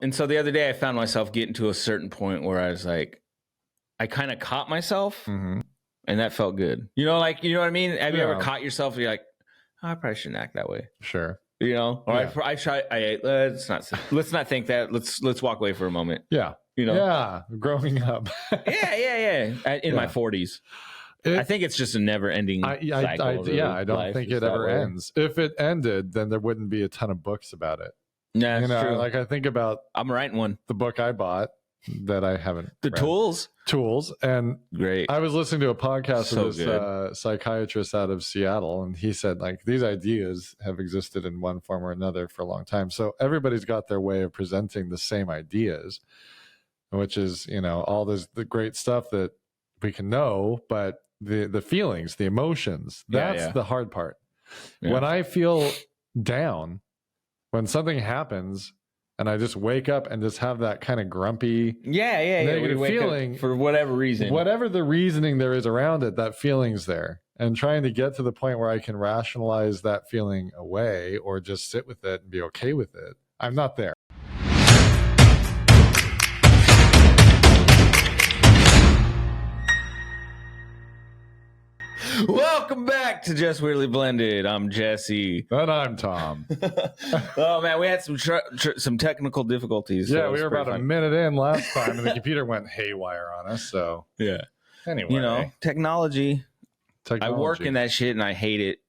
And so the other day I found myself getting to a certain point where I was like, I kind of caught myself and that felt good. You know what I mean? Have you ever caught yourself and you're like, oh, I probably shouldn't act that way. Sure. You know, or let's not think that. Let's walk away for a moment. Yeah. You know? Yeah. Growing up. yeah. In my 40s. I think it's just a never ending cycle. I don't think it ever ends. If it ended, then there wouldn't be a ton of books about it. Yeah, that's true. Like I think about I'm writing one. The book I bought that I haven't read. Tools. And great. I was listening to a podcast of this psychiatrist out of Seattle, and he said like these ideas have existed in one form or another for a long time. So everybody's got their way of presenting the same ideas, which is, all the great stuff that we can know, but the feelings, the emotions, that's the hard part. Yeah. When I feel down, when something happens and I just wake up and just have that kind of grumpy negative feeling for whatever reason, whatever the reasoning there is around it, that feeling's there, and trying to get to the point where I can rationalize that feeling away or just sit with it and be okay with it. I'm not there. Welcome back to Just Weirdly Blended. I'm Jesse. And I'm Tom. Oh, man, we had some technical difficulties. Yeah, we were about a minute in last time, and the computer went haywire on us. So, yeah. Anyway. Technology. I work in that shit, and I hate it.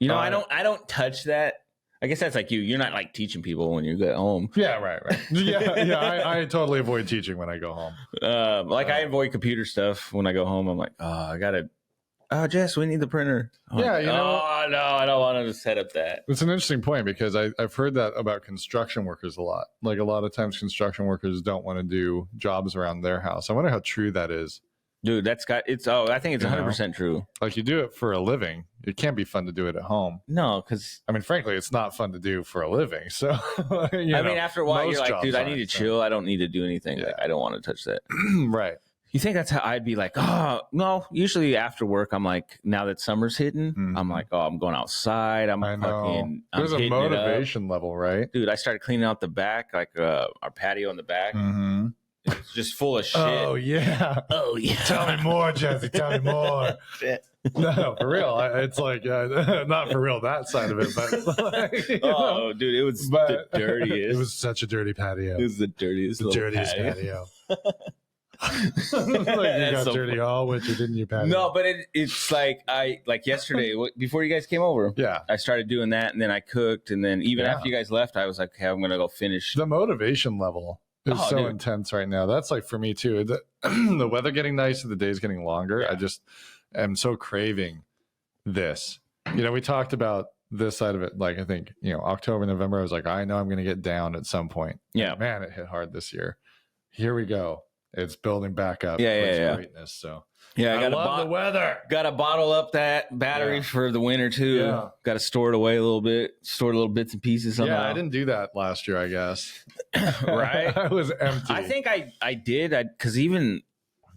I don't touch that. I guess that's like you. You're not like teaching people when you get home. Yeah, right. Yeah, I totally avoid teaching when I go home. I avoid computer stuff when I go home. I'm like, Jess, we need the printer. No, I don't want to set up that. It's an interesting point because I've heard that about construction workers a lot. Like a lot of times construction workers don't want to do jobs around their house. I wonder how true that is. Dude, I think it's 100% true. Like you do it for a living. It can't be fun to do it at home. No, because frankly, it's not fun to do for a living. So, after a while, you're like, dude, I need to chill. I don't need to do anything. Yeah. Like, I don't want to touch that. Right. You think that's how I'd be like, oh, no. Usually after work, I'm like, now that summer's hitting, I'm like, oh, I'm going outside. There's a motivation level, right? Dude, I started cleaning out the back, like our patio in the back. Mm-hmm. It's just full of shit. Oh, yeah. Tell me more, Jesse. Tell me more. Shit. No, for real. It's like, not for real, that side of it. But dude, it was the dirtiest. It was such a dirty patio. It was the dirtiest patio. You got dirty all winter, didn't you, Patty? No, but it's like yesterday before you guys came over. Yeah, I started doing that, and then I cooked, and then even after you guys left, I was like, okay, I'm gonna go finish. The motivation level is intense right now. That's like for me too. The weather getting nicer, the days getting longer. Yeah. I just am so craving this. We talked about this side of it. Like I think October, November. I was like, I know I'm gonna get down at some point. Yeah, and man, it hit hard this year. Here we go. It's building back up. Greatness. So I love the weather. Got to bottle up that battery for the winter too. Yeah. Got to store it away a little bit. Store little bits and pieces somehow. Yeah, I didn't do that last year, I guess. Right? I was empty. I think I did. Because even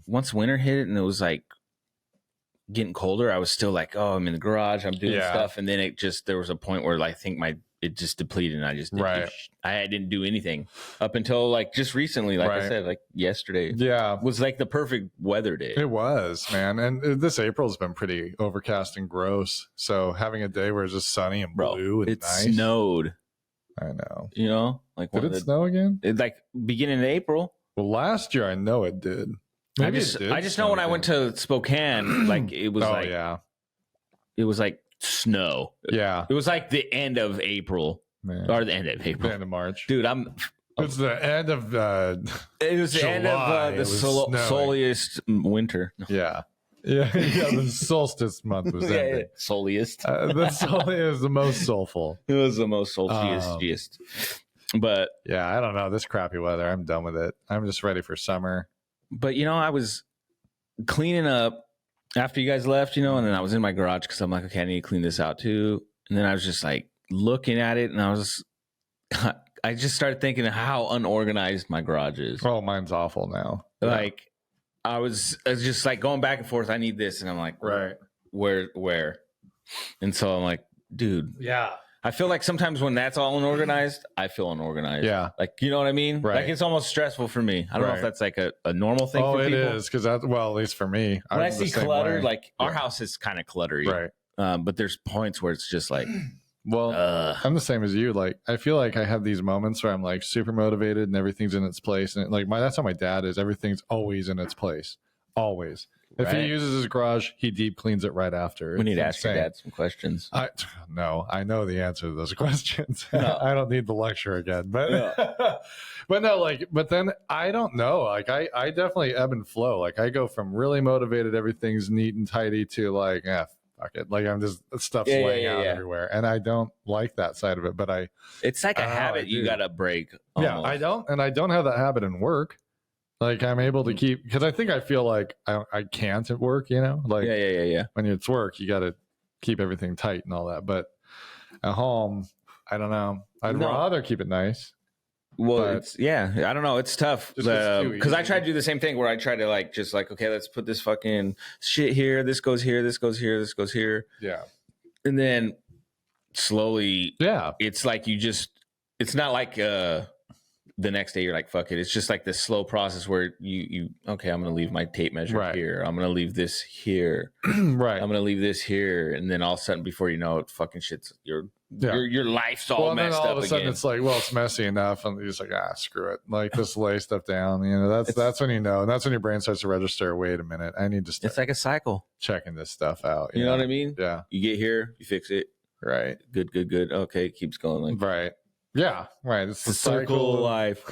once winter hit and it was like getting colder, I was still like, oh, I'm in the garage. I'm doing stuff. And then there was a point where I think it just depleted and I just didn't do anything up until like just recently, I said, like yesterday. Yeah. Was like the perfect weather day. It was, man. And this April's been pretty overcast and gross. So having a day where it's just sunny and blue and nice. It snowed. I know. Did it snow again? Like beginning of April. Well, last year I know it did. I just know when I went to Spokane, like it was it was like snow. Yeah. It was like the end of April. Man. Or the end of April. The end of March. Dude, it's the end of it was the end of the soliest winter. Yeah. The solstice month was ending. Soliest. The soliest is the most soulful. It was the most solstiest. But yeah, I don't know. This crappy weather, I'm done with it. I'm just ready for summer. But I was cleaning up after you guys left, and then I was in my garage because I'm like, okay, I need to clean this out too. And then I was just like looking at it, and I just started thinking of how unorganized my garage is. Oh, mine's awful now. Like I was just like going back and forth. I need this, and I'm like, right, where? And so I'm like, dude, yeah. I feel like sometimes when that's all unorganized, I feel unorganized. Yeah. Like, you know what I mean? Right. Like, it's almost stressful for me. I don't know if that's like a normal thing for people. Oh, it is. Because at least for me. When I see clutter, like our Yeah. house is kind of cluttery. Right. But there's points where it's just like, well, I'm the same as you. Like, I feel like I have these moments where I'm like super motivated and everything's in its place. And that's how my dad is. Everything's always in its place. Always. If he uses his garage, he deep cleans it right after. We need to ask your dad some questions. I know the answer to those questions. No. I don't need the lecture again, but but no, but then I don't know. Like I definitely ebb and flow. Like I go from really motivated, everything's neat and tidy, to like, fuck it. Like I'm just stuff's laying out everywhere, and I don't like that side of it. But it's like a habit you got to break. Almost. Yeah, I don't have that habit in work. Like I'm able to keep, because I feel like I can't at work, Like yeah. When it's work, you got to keep everything tight and all that. But at home, I don't know. I'd rather keep it nice. Well, I don't know. It's tough because I try to do the same thing where I try to okay, let's put this fucking shit here. This goes here. This goes here. This goes here. Yeah. And then slowly, it's like it's not like the next day you're like, fuck it. It's just like this slow process where okay, I'm going to leave my tape measure here. I'm going to leave this here. Right. I'm going to leave this here. And then all of a sudden, before you know it, fucking shit's your life's all messed up again. All of a sudden it's like, well, it's messy enough. And you're just like, screw it. Like just lay stuff down. That's when you know. And that's when your brain starts to register, wait a minute, I need to start. It's like a cycle. Checking this stuff out. You know what I mean? Yeah. You get here, you fix it. Right. Good. Okay, it keeps going. Right. Yeah, right. It's the circle of life.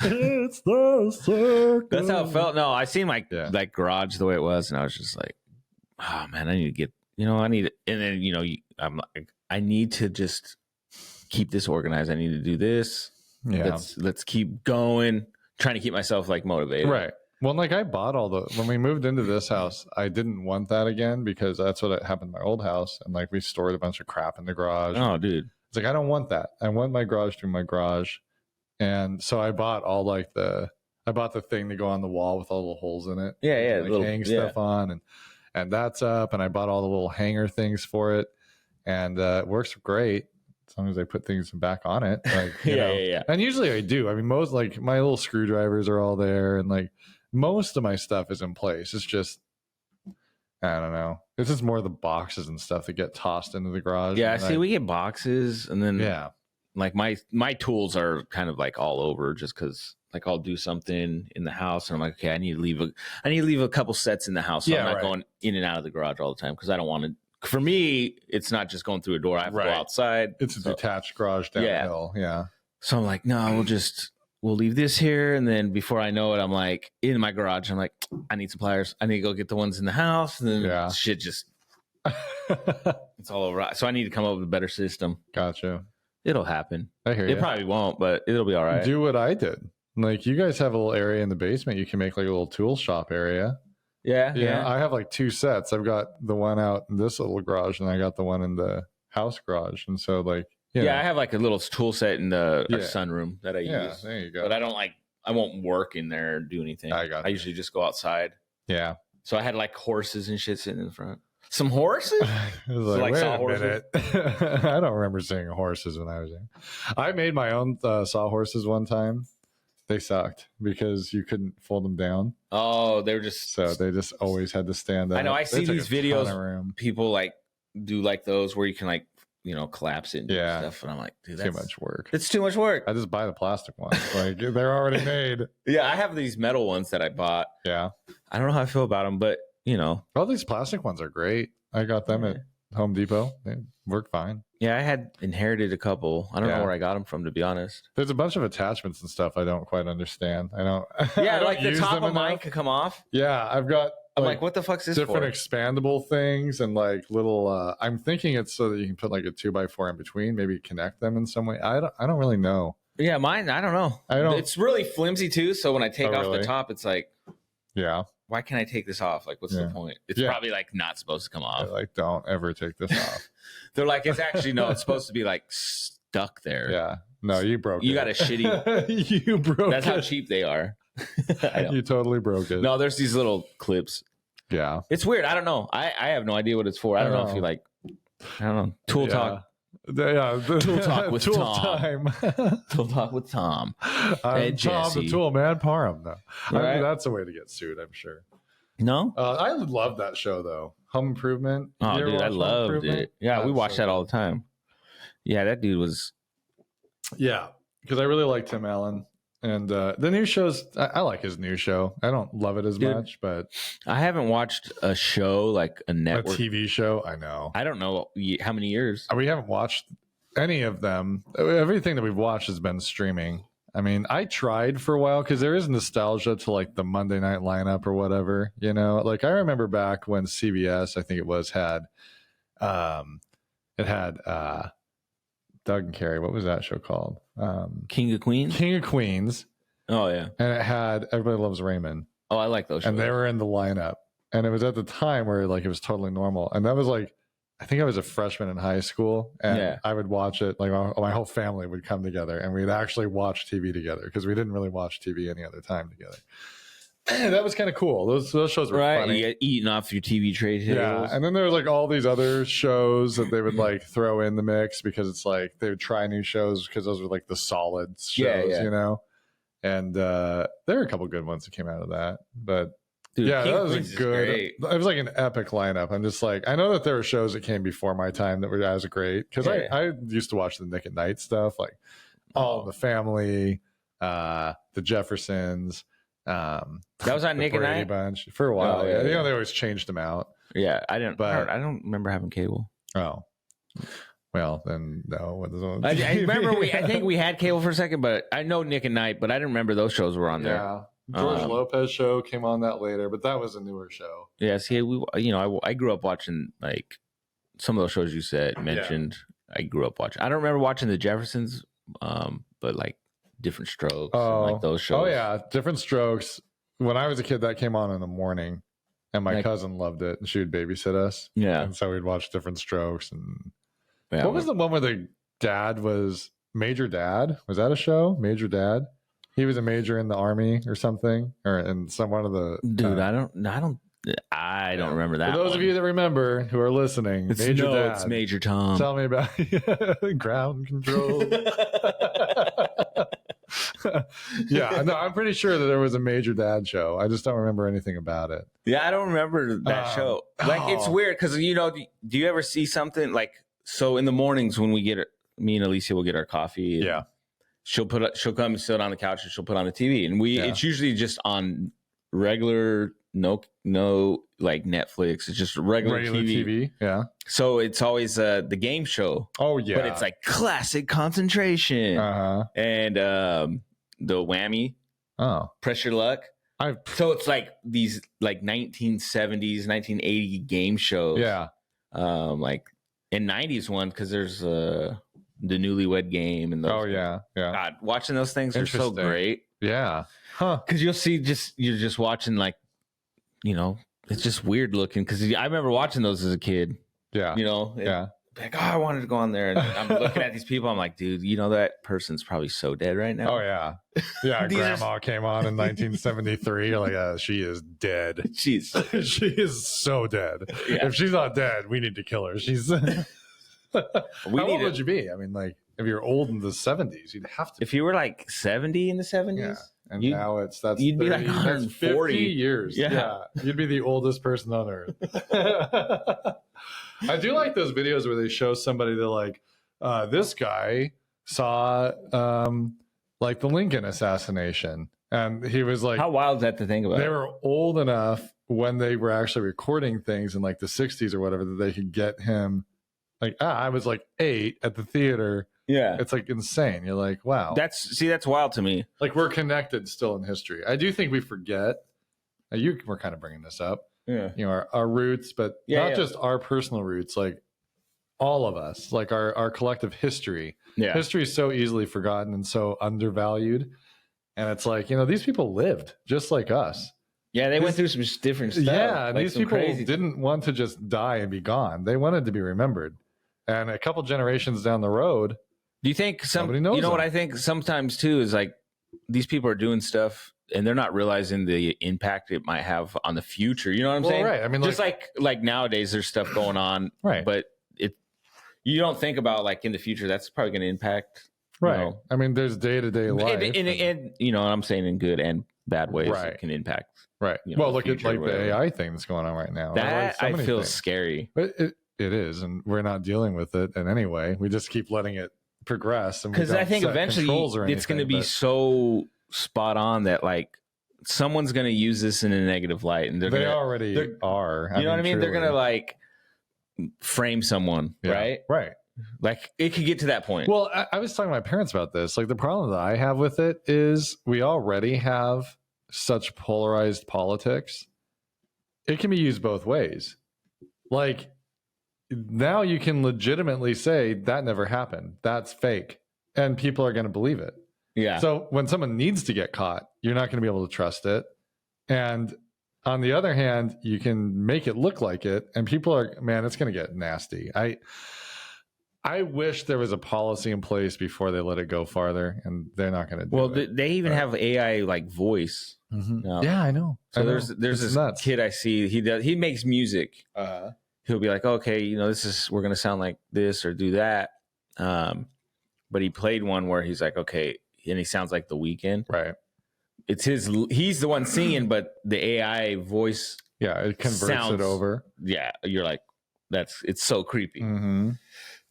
It's the circle. That's how it felt. No, I seen like garage the way it was, and I was just like, oh man, I need to get, I need, and then I'm like, I need to just keep this organized. I need to do this. Yeah, let's keep going. Trying to keep myself like motivated. Right. Well, I bought when we moved into this house, I didn't want that again because that's what happened in my old house, and we stored a bunch of crap in the garage. Oh, dude. It's like, I don't want that. I want my garage to be my garage. And so I bought the thing to go on the wall with all the little holes in it. Yeah. Hang stuff on and that's up. And I bought all the little hanger things for it. And it works great as long as I put things back on it. Yeah. And usually I do. I mean, most my little screwdrivers are all there. And most of my stuff is in place. It's just, I don't know. It's just more the boxes and stuff that get tossed into the garage. Yeah, we get boxes, and then my tools are kind of all over, just because I'll do something in the house, and I'm like, okay, I need to leave a couple sets in the house, so I'm not going in and out of the garage all the time because I don't want to. For me, it's not just going through a door. I have to go outside. It's a detached garage downhill. Yeah. So I'm like, no, we'll leave this here. And then before I know it, I'm like in my garage. I'm like, I need some pliers. I need to go get the ones in the house. And then shit just, it's all over. So I need to come up with a better system. Gotcha. It'll happen. I hear you. It probably won't, but it'll be all right. Do what I did. You guys have a little area in the basement. You can make a little tool shop area. Yeah. I have 2 sets. I've got the one out in this little garage and I got the one in the house garage. And so I have a little tool set in the sunroom that I use. Yeah, there you go. But I won't work in there or do anything. I usually just go outside. Yeah. So I had horses and shit sitting in the front. Some horses? I was wait a minute. I don't remember seeing horses when I was there. I made my own sawhorses one time. They sucked because you couldn't fold them down. Oh, they were just... So they just always had to stand up. I know. I see these videos. People do those where you can collapse it and stuff. And I'm like, dude, that's too much work. It's too much work. I just buy the plastic ones. They're already made. Yeah, I have these metal ones that I bought. Yeah. I don't know how I feel about them, but all these plastic ones are great. I got them at Home Depot. They work fine. Yeah, I had inherited a couple. I don't know where I got them from, to be honest. There's a bunch of attachments and stuff I don't quite understand. I don't. Yeah, I don't the top of mine could come off. Yeah, I've got. I'm like, what the fuck's this different for? Expandable things and little. I'm thinking it's so that you can put a 2x4 in between, maybe connect them in some way. I don't really know. Yeah, mine. I don't know. It's really flimsy too. So when I take off the top, it's like. Yeah. Why can't I take this off? What's the point? It's probably not supposed to come off. Don't ever take this off. They're like, it's actually it's supposed to be stuck there. Yeah. No, you broke it. You got a shitty. You broke That's how cheap they are. You totally broke it. No, there's these little clips. Yeah. It's weird. I don't know. I have no idea what it's for. I don't know if you I don't know. Tool talk. Tool talk with Tool Tom. time. Tool talk with Tom. I'm Tom the Tool Man Parham. No, Right. I mean, that's a way to get sued. I'm sure. No, I love that show though. Home Improvement. oh dude, I loved it. Yeah, we watched that all the time. Yeah, that dude was. Yeah, because I really like Tim Allen. And the new shows, I like his new show. I don't love it as much, but I haven't watched a show like a network. A TV show, I know. I don't know how many years. We haven't watched any of them. Everything that we've watched has been streaming. I mean, I tried for a while because there is nostalgia to like the Monday night lineup or whatever, you know, like I remember back when CBS, I think it was, had Doug and Carrie. What was that show called? King of Queens. King of Queens. Oh yeah. And it had Everybody Loves Raymond. Oh, I like those shows. And they were in the lineup. And it was at the time where like it was totally normal. And that was like, I think I was a freshman in high school, and I would watch it. Like my whole family would come together, and we'd actually watch TV together because we didn't really watch TV any other time together. And that was kind of cool. Those shows were funny. You get eating off your TV tray tables. Yeah, and then there was like all these other shows that they would like throw in the mix because it's like they would try new shows because those were like the solid shows, you know. And there were a couple good ones that came out of that, but. Dude, yeah, that was good. It was like an epic lineup. I'm just like, I know that there were shows that came before my time that were as great because I used to watch the Nick at Night stuff, like All in the Family, the Jeffersons. That was on Nick at Night bunch for a while. You know, they always changed them out. Yeah, I don't remember having cable. Oh, well then no. I remember I think we had cable for a second, but I know Nick at Night, but I didn't remember those shows were on there. Yeah. George Lopez show came on that later, but that was a newer show. Yeah, see, I grew up watching like some of those shows you mentioned. I grew up watching. I don't remember watching the Jeffersons, but like Different Strokes, and, like those shows. Oh yeah, Different Strokes. When I was a kid, that came on in the morning, and my cousin loved it, and she would babysit us. Yeah, and so we'd watch Different Strokes. And what was the one where the dad was Major Dad? Was that a show? Major Dad. He was a major in the army or something, or in some one of the. Dude, I don't remember that. For those of you that remember who are listening, it's Major Tom. Tell me about ground control. Yeah, no, I'm pretty sure that there was a Major Dad show. I just don't remember anything about it. Yeah, I don't remember that show. Like it's weird because do you ever see something like so in the mornings when me and Alicia will get our coffee? Yeah. She'll come and sit on the couch and she'll put on the TV, and it's usually just on regular no like Netflix. It's just regular TV. Yeah. So it's always the game show. Oh yeah. But it's like classic concentration. And the whammy. Oh. Pressure Luck. So it's like these like 1970s, 1980 game shows. Yeah. Like in 90s one because there's the Newlywed Game and those. Oh yeah, yeah. God, watching those things are so great. Yeah, huh? Because you're just watching like, it's just weird looking. Because I remember watching those as a kid. Yeah, like I wanted to go on there, and I'm looking at these people. I'm like, dude, that person's probably so dead right now. Oh yeah, yeah. Grandma came on in 1973. You're like, she is dead. she is so dead. Yeah. If she's not dead, we need to kill her. She's. How old would you be? I mean, like, if you're old in the 70s, you'd have to. If you were like 70 in the 70s, yeah. And now that's you'd 30, be like 140 years. Yeah, you'd be the oldest person on earth. I do like those videos where they show somebody that like this guy saw like the Lincoln assassination, and he was like, how wild is that to think about? They were old enough when they were actually recording things in like the 60s or whatever that they could get him. Like, I was like 8 at the theater. Yeah. It's like insane. You're like, wow. That's wild to me. Like we're connected still in history. I do think we forget. You were kind of bringing this up. Yeah. Our roots, but not just our personal roots, like all of us, like our collective history. Yeah. History is so easily forgotten and so undervalued. And it's like, these people lived just like us. Yeah, they went through some different stuff. Yeah, like these people didn't want to just die and be gone. They wanted to be remembered. And a couple generations down the road, do you think what I think sometimes too is like these people are doing stuff and they're not realizing the impact it might have on the future. You know what I'm saying? Right. I mean, just like nowadays there's stuff going on, right? But you don't think about like in the future that's probably going to impact. Right. You know, I mean, there's day-to-day life. And you know, I'm saying in good and bad ways Right. it can impact. Right. You know, well, look at like the AI thing that's going on right now. That like I feel things. scary. But it is, and we're not dealing with it in any way. We just keep letting it progress. Because I think eventually it's going to be so spot on that like someone's going to use this in a negative light, and they already are. You know what I mean? They're going to like frame someone, right? Right. Like it could get to that point. Well, I was talking to my parents about this. Like the problem that I have with it is we already have such polarized politics. It can be used both ways. Like now you can legitimately say that never happened. That's fake. And people are going to believe it. Yeah. So when someone needs to get caught, you're not going to be able to trust it. And on the other hand, you can make it look like it. And people are, man, it's going to get nasty. I wish there was a policy in place before they let it go farther, and they're not going to do it. Well, they even have AI like voice. Mm-hmm. Yeah, I know. So there's this nuts. Kid I see. He makes music. He'll be like, okay, you know, we're going to sound like this or do that. But he played one where he's like, okay, and he sounds like The Weeknd. Right. He's the one singing, but the AI voice. Yeah, it converts it over. Yeah, you're like, it's so creepy. Mm-hmm.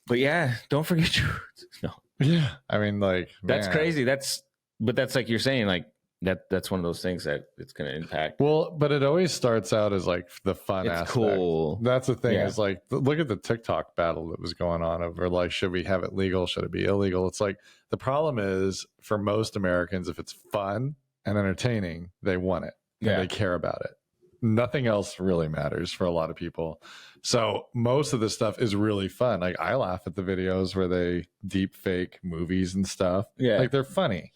But yeah, don't forget your no. Yeah, I mean, like that's crazy. That's like you're saying, like that's one of those things that it's going to impact. Well, but it always starts out as like the fun aspect. Cool. That's the thing is like, look at the TikTok battle that was going on over like, should we have it legal? Should it be illegal? It's like the problem is for most Americans, if it's fun and entertaining, they want it and they care about it. Nothing else really matters for a lot of people. So most of this stuff is really fun. Like I laugh at the videos where they deep fake movies and stuff. Yeah. Like they're funny.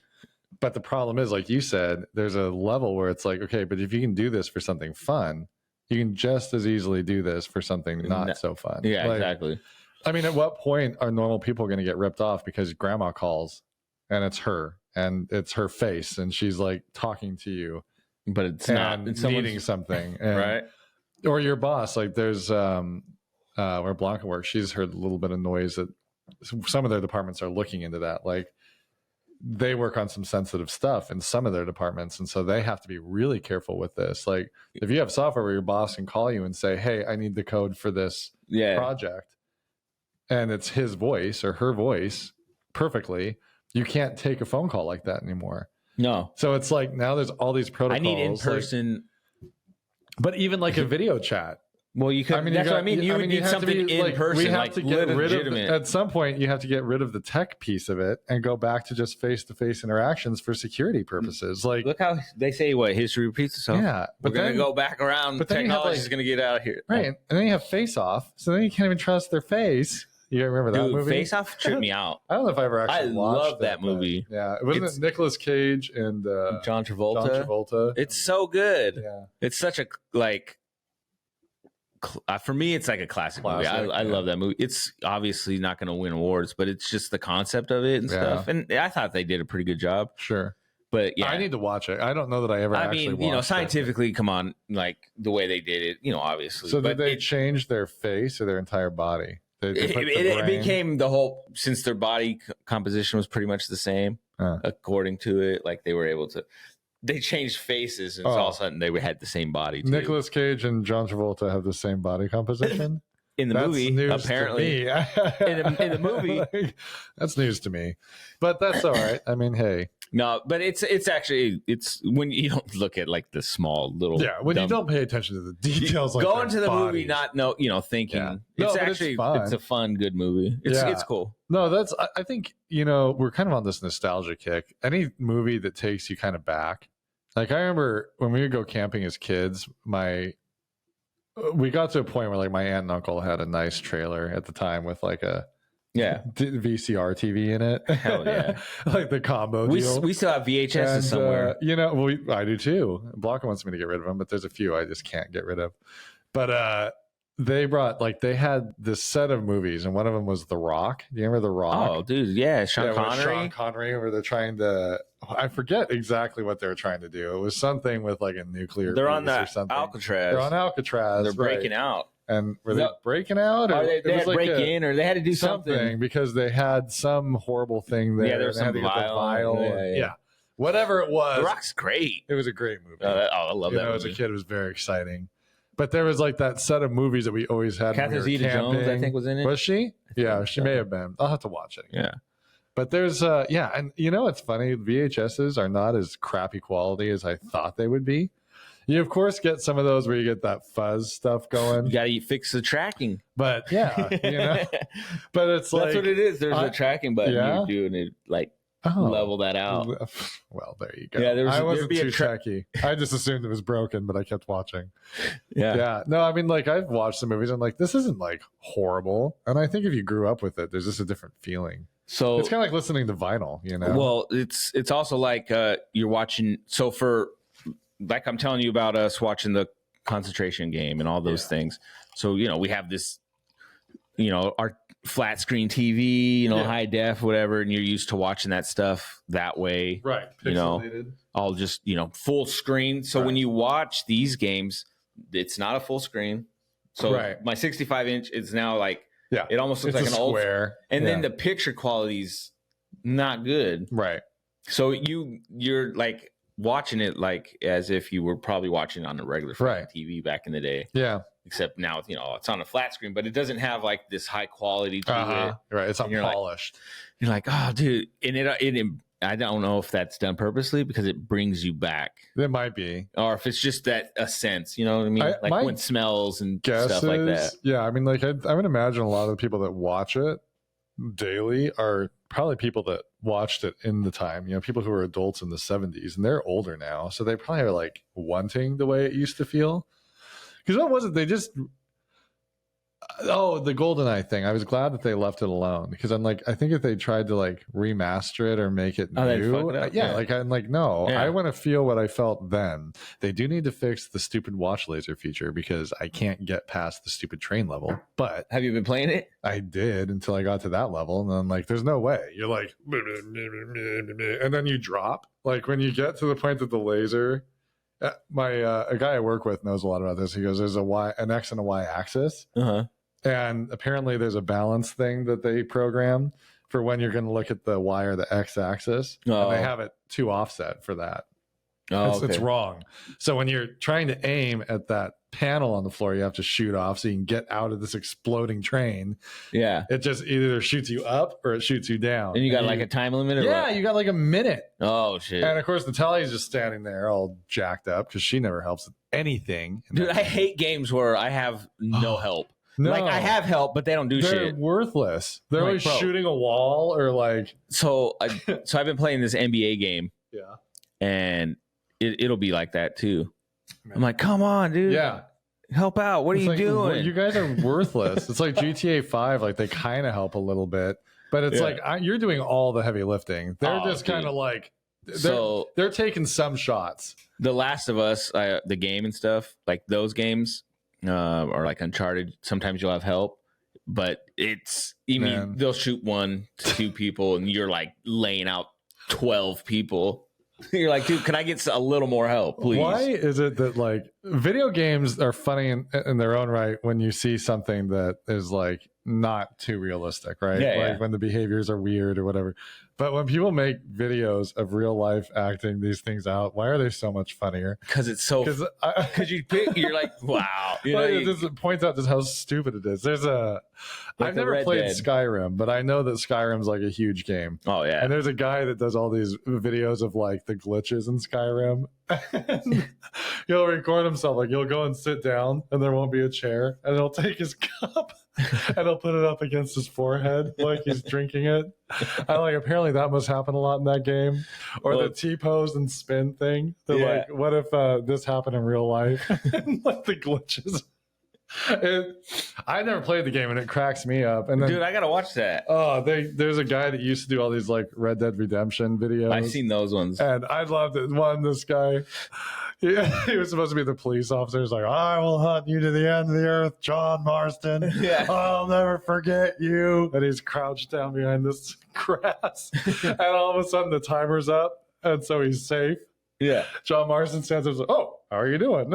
But the problem is, like you said, there's a level where it's like, okay, but if you can do this for something fun, you can just as easily do this for something not so fun. Yeah, like, exactly. I mean, at what point are normal people going to get ripped off because grandma calls and it's her and it's her face and she's like talking to you, but it's not needing something, and, right? Or your boss, like there's where Blanca works, she's heard a little bit of noise that some of their departments are looking into that. Like they work on some sensitive stuff in some of their departments, and so they have to be really careful with this. Like if you have software where your boss can call you and say, hey, I need the code for this project, and it's his voice or her voice perfectly, you can't take a phone call like that anymore. No. So it's like now there's all these protocols. I need in person. But even like a video chat. Well, you could. I mean, that's what I mean. You would need something in person. We have like to get rid of. At some point, you have to get rid of the tech piece of it and go back to just face-to-face interactions for security purposes. Like, look how they say what history repeats itself. Yeah, we're gonna go back around. But technology is gonna get out of here, right? And then you have Face Off, so then you can't even trust their face. You remember that movie? Face Off tripped me out. I don't know if I ever actually watched love that movie. Yeah, it wasn't Nicolas Cage and John Travolta. John Travolta. It's so good. Yeah, it's such a like. For me, it's like a classic movie. I love that movie. It's obviously not going to win awards, but it's just the concept of it and stuff. And I thought they did a pretty good job. Sure. But yeah, I need to watch it. I don't know that I ever actually watched it. You know, scientifically, come on, like the way they did it, you know, obviously. So did they change their face or their entire body? It became the whole, since their body composition was pretty much the same, according to it, like they were able to. They changed faces, and all of a sudden they had the same body. Nicolas Cage and John Travolta have the same body composition in the movie. Apparently, in the movie, like, that's news to me. But that's all right. I mean, hey, no, but it's actually when you don't look at like the small little when you don't pay attention to the details. Like go into the movie, thinking. Yeah. It's actually it's a fun, good movie. It's cool. No, I think we're kind of on this nostalgia kick. Any movie that takes you kind of back. Like I remember when we would go camping as kids, we got to a point where like my aunt and uncle had a nice trailer at the time with like a VCR TV in it. Hell yeah. Like the combo deal. We still have VHS somewhere. I do too. Blanca wants me to get rid of them, but there's a few I just can't get rid of. But they had this set of movies, and one of them was The Rock. Do you remember The Rock? Oh, dude, yeah, Sean Connery, where they're trying to. I forget exactly what they were trying to do. It was something with like a nuclear. They're on or something. Alcatraz. They're on Alcatraz. They're breaking out. And were they breaking out? Or they had to break in, or they had to do something because they had some horrible thing there. Yeah, there was some vial. Yeah. Whatever it was. The Rock's great. It was a great movie. I love that movie. As a kid, it was very exciting. But there was like that set of movies that we always had. Catherine Zeta-Jones, I think, was in it. Was she? Yeah, she may have been. I'll have to watch it. Yeah. But there's, and it's funny. VHSs are not as crappy quality as I thought they would be. You, of course, get some of those where you get that fuzz stuff going. You got to fix the tracking. But, yeah, But it's that's what it is. There's a tracking button you do, and it, level that out. Well, there you go. Yeah, I wasn't too techy. I just assumed it was broken, but I kept watching. Yeah. No, I mean, I've watched some movies and this isn't horrible. And I think if you grew up with it, there's just a different feeling. So it's kind of like listening to vinyl, Well, it's also like you're watching. So for I'm telling you about us watching the Concentration Game and all those things. So we have this, our flat screen TV, high def, whatever, and you're used to watching that stuff that way, right? Pixelated. All just full screen. So when you watch these games, it's not a full screen. So my 65-inch is now it almost looks like an square. And then the picture quality's not good, right? So you're watching it as if you were probably watching on a regular TV back in the day. Yeah. Except now, it's on a flat screen, but it doesn't have this high quality to it. Right. It's unpolished. You're like, oh, dude. And I don't know if that's done purposely because it brings you back. It might be. Or if it's just a sense, you know what I mean? When smells and stuff like that. Yeah. I mean, I would imagine a lot of the people that watch it daily are probably people that watched it in the time, people who were adults in the 70s, and they're older now. So they probably are wanting the way it used to feel. Because what was it? They just the GoldenEye thing. I was glad that they left it alone because I'm I think if they tried to remaster it or make it new, I'm no, I want to feel what I felt then. They do need to fix the stupid watch laser feature because I can't get past the stupid train level. But have you been playing it? I did until I got to that level, and then there's no way. You're and then you drop. When you get to the point that the laser. A guy I work with knows a lot about this. He goes, there's an X and a Y axis. And apparently there's a balance thing that they program for when you're going to look at the Y or the X axis. And they have it too offset for that. It's wrong. So when you're trying to aim at that panel on the floor, you have to shoot off so you can get out of this exploding train. Yeah. It just either shoots you up or it shoots you down. And you got a time limit? Or what? You got a minute. Oh, shit. And of course, Natalia's just standing there all jacked up because she never helps with anything. Dude, I hate games where I have no help. No. I have help, but they don't do shit. They're worthless. They're always shooting a wall or So I've been playing this NBA game. Yeah. And it'll be like that too. I'm like, come on, dude. Yeah. Help out. What are you doing? You guys are worthless. It's like GTA 5. They kind of help a little bit, but it's you're doing all the heavy lifting. They're just kind of they're taking some shots. The Last of Us, the game and stuff, those games are Uncharted. Sometimes you'll have help, but they'll shoot 1 to 2 people and you're laying out 12 people. You're like, dude, can I get a little more help, please? Why is it that video games are funny in their own right when you see something that is not too realistic, right? Yeah, when the behaviors are weird or whatever. But when people make videos of real life acting these things out, why are they so much funnier? Because it's so. Because you're like, wow. It just points out just how stupid it is. I've never played Skyrim, but I know that Skyrim's a huge game. Oh yeah. And there's a guy that does all these videos of the glitches in Skyrim. He'll record himself. He'll go and sit down, and there won't be a chair, and he'll take his cup and he'll put it up against his forehead like he's drinking it. And apparently that must happen a lot in that game. Or the T-pose and spin thing. They're what if this happened in real life? And the glitches. I never played the game, and it cracks me up. And then, dude, I gotta watch that. Oh, there's a guy that used to do all these Red Dead Redemption videos. I've seen those ones, and I loved it. This guy, he was supposed to be the police officer. He's I will hunt you to the end of the earth, John Marston. Yeah, I'll never forget you. And he's crouched down behind this grass, and all of a sudden the timer's up, and so he's safe. Yeah, John Marston stands up and says, "Oh, how are you doing?"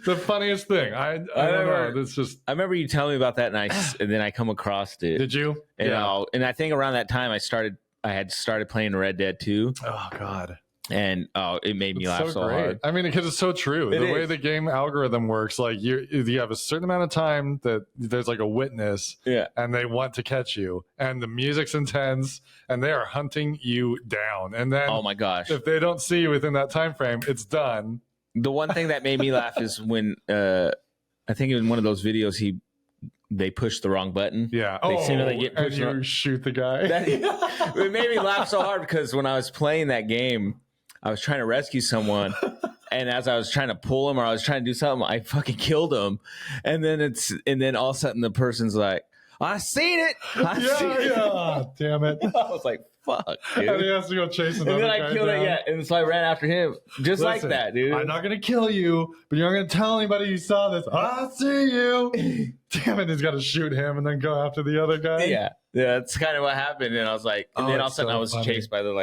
The funniest thing. I don't know. It's just. I remember you telling me about that, and then I come across it. Did you? And I think around that time I had started playing Red Dead 2. Oh God. And it made me laugh so hard. I mean, because it's so true. The way the game algorithm works, like you have a certain amount of time that there's like a witness, and they want to catch you, and the music's intense, and they are hunting you down. And then, oh my gosh, if they don't see you within that time frame, it's done. The one thing that made me laugh is when I think in one of those videos they pushed the wrong button. Yeah. They get pushed and you shoot the guy. It made me laugh so hard because when I was playing that game, I was trying to rescue someone, and as I was trying to pull him or I was trying to do something, I fucking killed him. And then all of a sudden the person's like, I seen it. Damn it. I was like, fuck, dude. And he has to go chase another guy. And then I killed it, and so I ran after him. Listen, like that, dude. I'm not going to kill you, but you're not going to tell anybody you saw this. I see you. Damn it, he's got to shoot him and then go after the other guy. Yeah, that's kind of what happened. And I was like, and then all of a sudden I was chased by the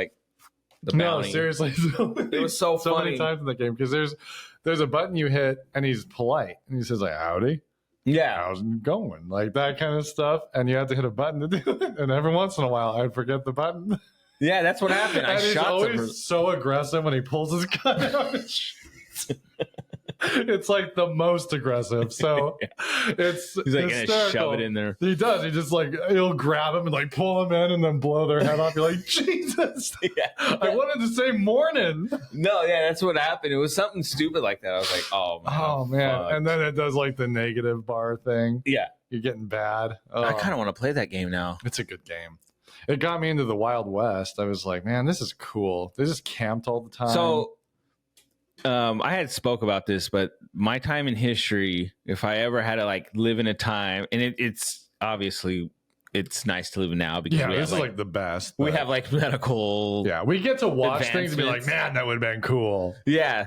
bounty. Seriously. It was so funny. Many times in the game because there's a button you hit and he's polite and he says like, howdy. Yeah. How's it going? Like that kind of stuff. And you have to hit a button to do it. And every once in a while I'd forget the button. Yeah, that's what happened. And he's always so aggressive when he pulls his gun out and shoots. It's like the most aggressive. So he's like gonna shove it in there. He does. He just he'll grab him and like pull him in and then blow their head off. You're like, Jesus. Yeah. I wanted to say morning. No, that's what happened. It was something stupid like that. I was like, oh man. Fuck. And then it does like the negative bar thing. Yeah. You're getting bad. I kind of want to play that game now. It's a good game. It got me into the Wild West. I was like, man, this is cool. They just camped all the time. So I had spoke about this, but my time in history, if I ever had to live in a time, and it's obviously it's nice to live in now because this is the best. We have medical. Yeah, we get to watch things and be like, man, that would have been cool. Yeah,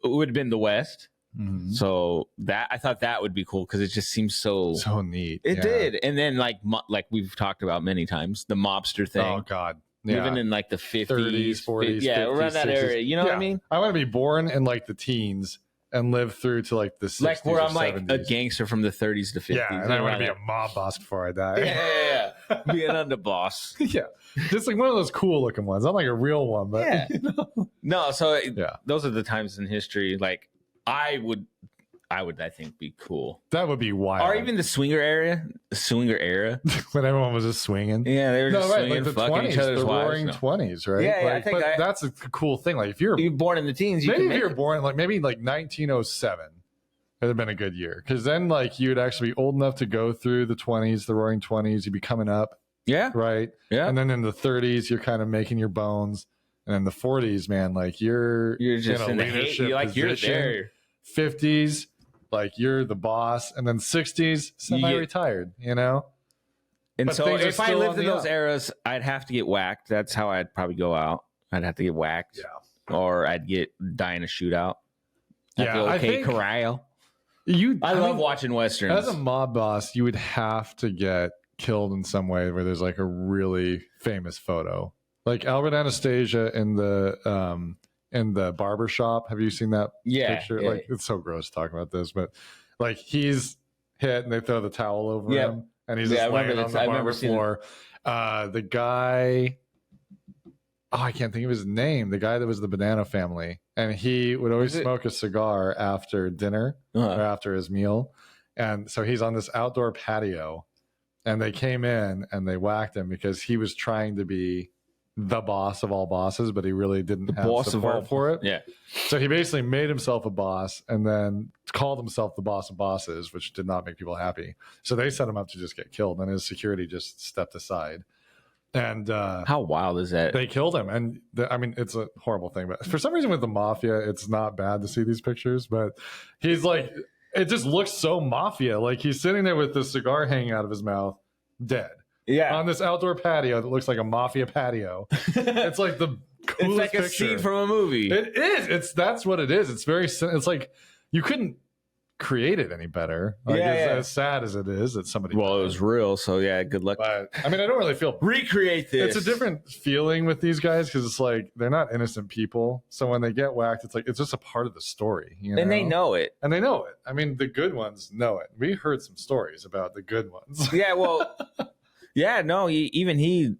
it would have been the West. Mm-hmm. So I thought that would be cool because it just seems so neat. It did, and then like we've talked about many times, the mobster thing. Oh God. Yeah. Living in the 50s, 30s, 40s, 50s, around that 60s. area. You know what I mean? I want to be born in the teens and live through to the 60s. Where I'm 70s. a gangster from the 30s to 50s. Yeah, and I want to be a mob boss before I die. Yeah. Be an underboss. Yeah. Just one of those cool looking ones. Not a real one, but yeah. No, so those are the times in history. I would I think be cool. That would be wild. Or even the swinger era. When everyone was just swinging. Yeah, they were just swinging, the fucking 20s, each other's the wives. roaring 20s, right? Yeah, I think that's a cool thing. If you're born in the teens, maybe if you're born maybe 1907, it'd have been a good year. Because then you'd actually be old enough to go through the 20s, the roaring 20s. You'd be coming up. Yeah. Right? Yeah. And then in the 30s, you're kind of making your bones. And in the 40s, man, you're just in a leadership position. You're there. 50s, you're the boss, and then 60s, semi-retired, And but so if I lived in those eras, I'd have to get whacked. That's how I'd probably go out. I'd have to get whacked. Yeah. Or I'd die in a shootout. Yeah. I think corral. I love watching Westerns. As a mob boss, you would have to get killed in some way where there's a really famous photo. Albert Anastasia in the barber shop. Have you seen that picture? Yeah. It's so gross to talk about this, but he's hit and they throw the towel over him and he's just laying on the barber floor. The guy, I can't think of his name. The guy that was the Banana Family, and he would always smoke a cigar after dinner or after his meal. And so he's on this outdoor patio, and they came in and they whacked him because he was trying to be the boss of all bosses, but he really didn't have support for it. Yeah. So he basically made himself a boss and then called himself the boss of bosses, which did not make people happy. So they set him up to just get killed, and his security just stepped aside. And how wild is that? They killed him, and it's a horrible thing. But for some reason, with the mafia, it's not bad to see these pictures. But he's it just looks so mafia. He's sitting there with the cigar hanging out of his mouth, dead. Yeah, on this outdoor patio that looks like a mafia patio. It's the coolest it's a scene from a movie. It is. That's what it is. It's very. It's you couldn't create it any better. Like, as sad as it is that somebody. Well, it was real, so yeah, good luck. But I mean, I don't really feel recreate this. It's a different feeling with these guys because it's like they're not innocent people. So when they get whacked, it's like it's just a part of the story, you know? And they know it. And they know it. I mean, the good ones know it. We heard some stories about the good ones. Yeah, well, yeah, no, even he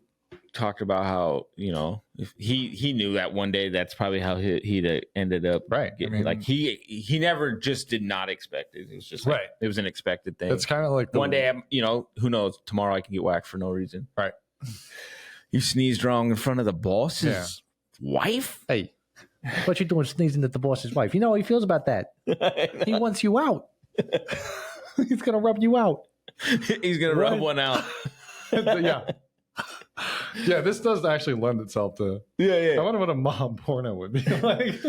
talked about how, you know, if he knew that one day that's probably how he'd ended up, right? Getting, I mean, like he never just did not expect it. It was just like, right. It was an expected thing. It's kind of like one day, you know, who knows? Tomorrow I can get whacked for no reason. Right. You sneezed wrong in front of the boss's wife. Hey, what you doing sneezing at the boss's wife? You know how he feels about that. He wants you out. He's gonna rub you out. He's gonna rub one out. Yeah. Yeah, this does actually lend itself to. Yeah. I wonder what a mob porno would be like.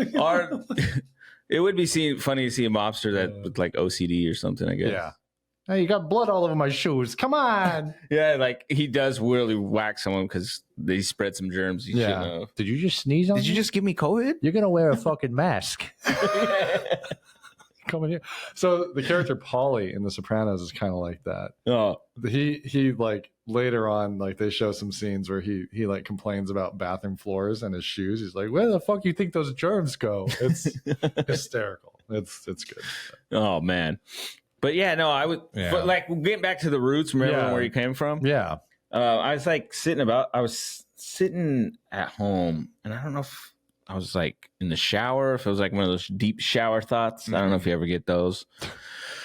It would be funny to see a mobster that with like OCD or something, I guess. Yeah. Hey, you got blood all over my shoes. Come on. Yeah, like he does really whack someone because they spread some germs. You shouldn't have. Did you just sneeze on me? Did you just give me COVID? You're gonna wear a fucking mask. Coming here. So the character Paulie in The Sopranos is kind of like that. Oh, he like later on, like they show some scenes where he like complains about bathroom floors and his shoes. He's like, "Where the fuck you think those germs go?" It's hysterical. It's good. Oh man, but yeah, no, I would. Yeah. But like getting back to the roots, remember where you came from? Yeah. I was like I was sitting at home, and I don't know if I was like in the shower, if it was like one of those deep shower thoughts. I don't know if you ever get those.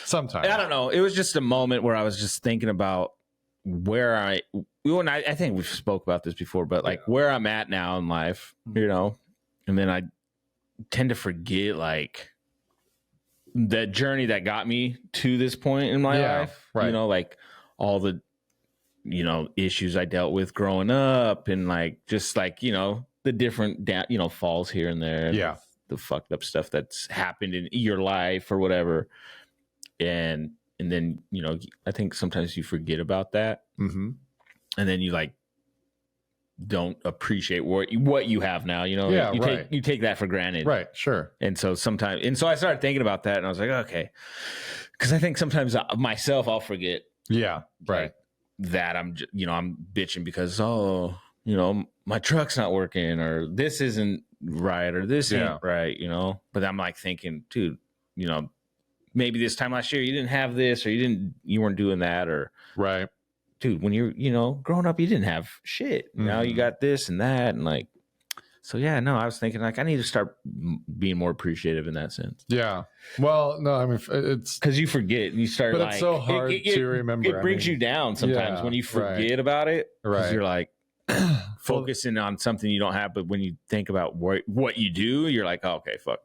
Sometimes. I don't know. It was just a moment where I was just thinking about where I think we've spoke about this before, but like where I'm at now in life, you know, and then I tend to forget like the journey that got me to this point in my life, right. You know, like all the, you know, issues I dealt with growing up and like, just like, you know, the different, you know, falls here and there. Yeah. The fucked up stuff that's happened in your life or whatever. And then, you know, I think sometimes you forget about that. Mm-hmm. And then you like don't appreciate what you have now, you know? Yeah, you take that for granted. Right, sure. And so I started thinking about that and I was like, okay. Because I think sometimes myself, I'll forget. Yeah, right. Like, that I'm bitching because, you know, my truck's not working or this isn't right or this ain't right, you know? But I'm like thinking, dude, you know, maybe this time last year you didn't have this or you weren't doing that or right. Dude, when you're, you know, growing up, you didn't have shit. Mm-hmm. Now you got this and that. And like, so yeah, no, I was thinking like, I need to start being more appreciative in that sense. Yeah. Well, no, I mean, it's because you forget and you start but like, it's so hard to remember. It brings you down sometimes when you forget about it. Because you're like focusing on something you don't have. But when you think about what you do, you're like, oh, okay, fuck.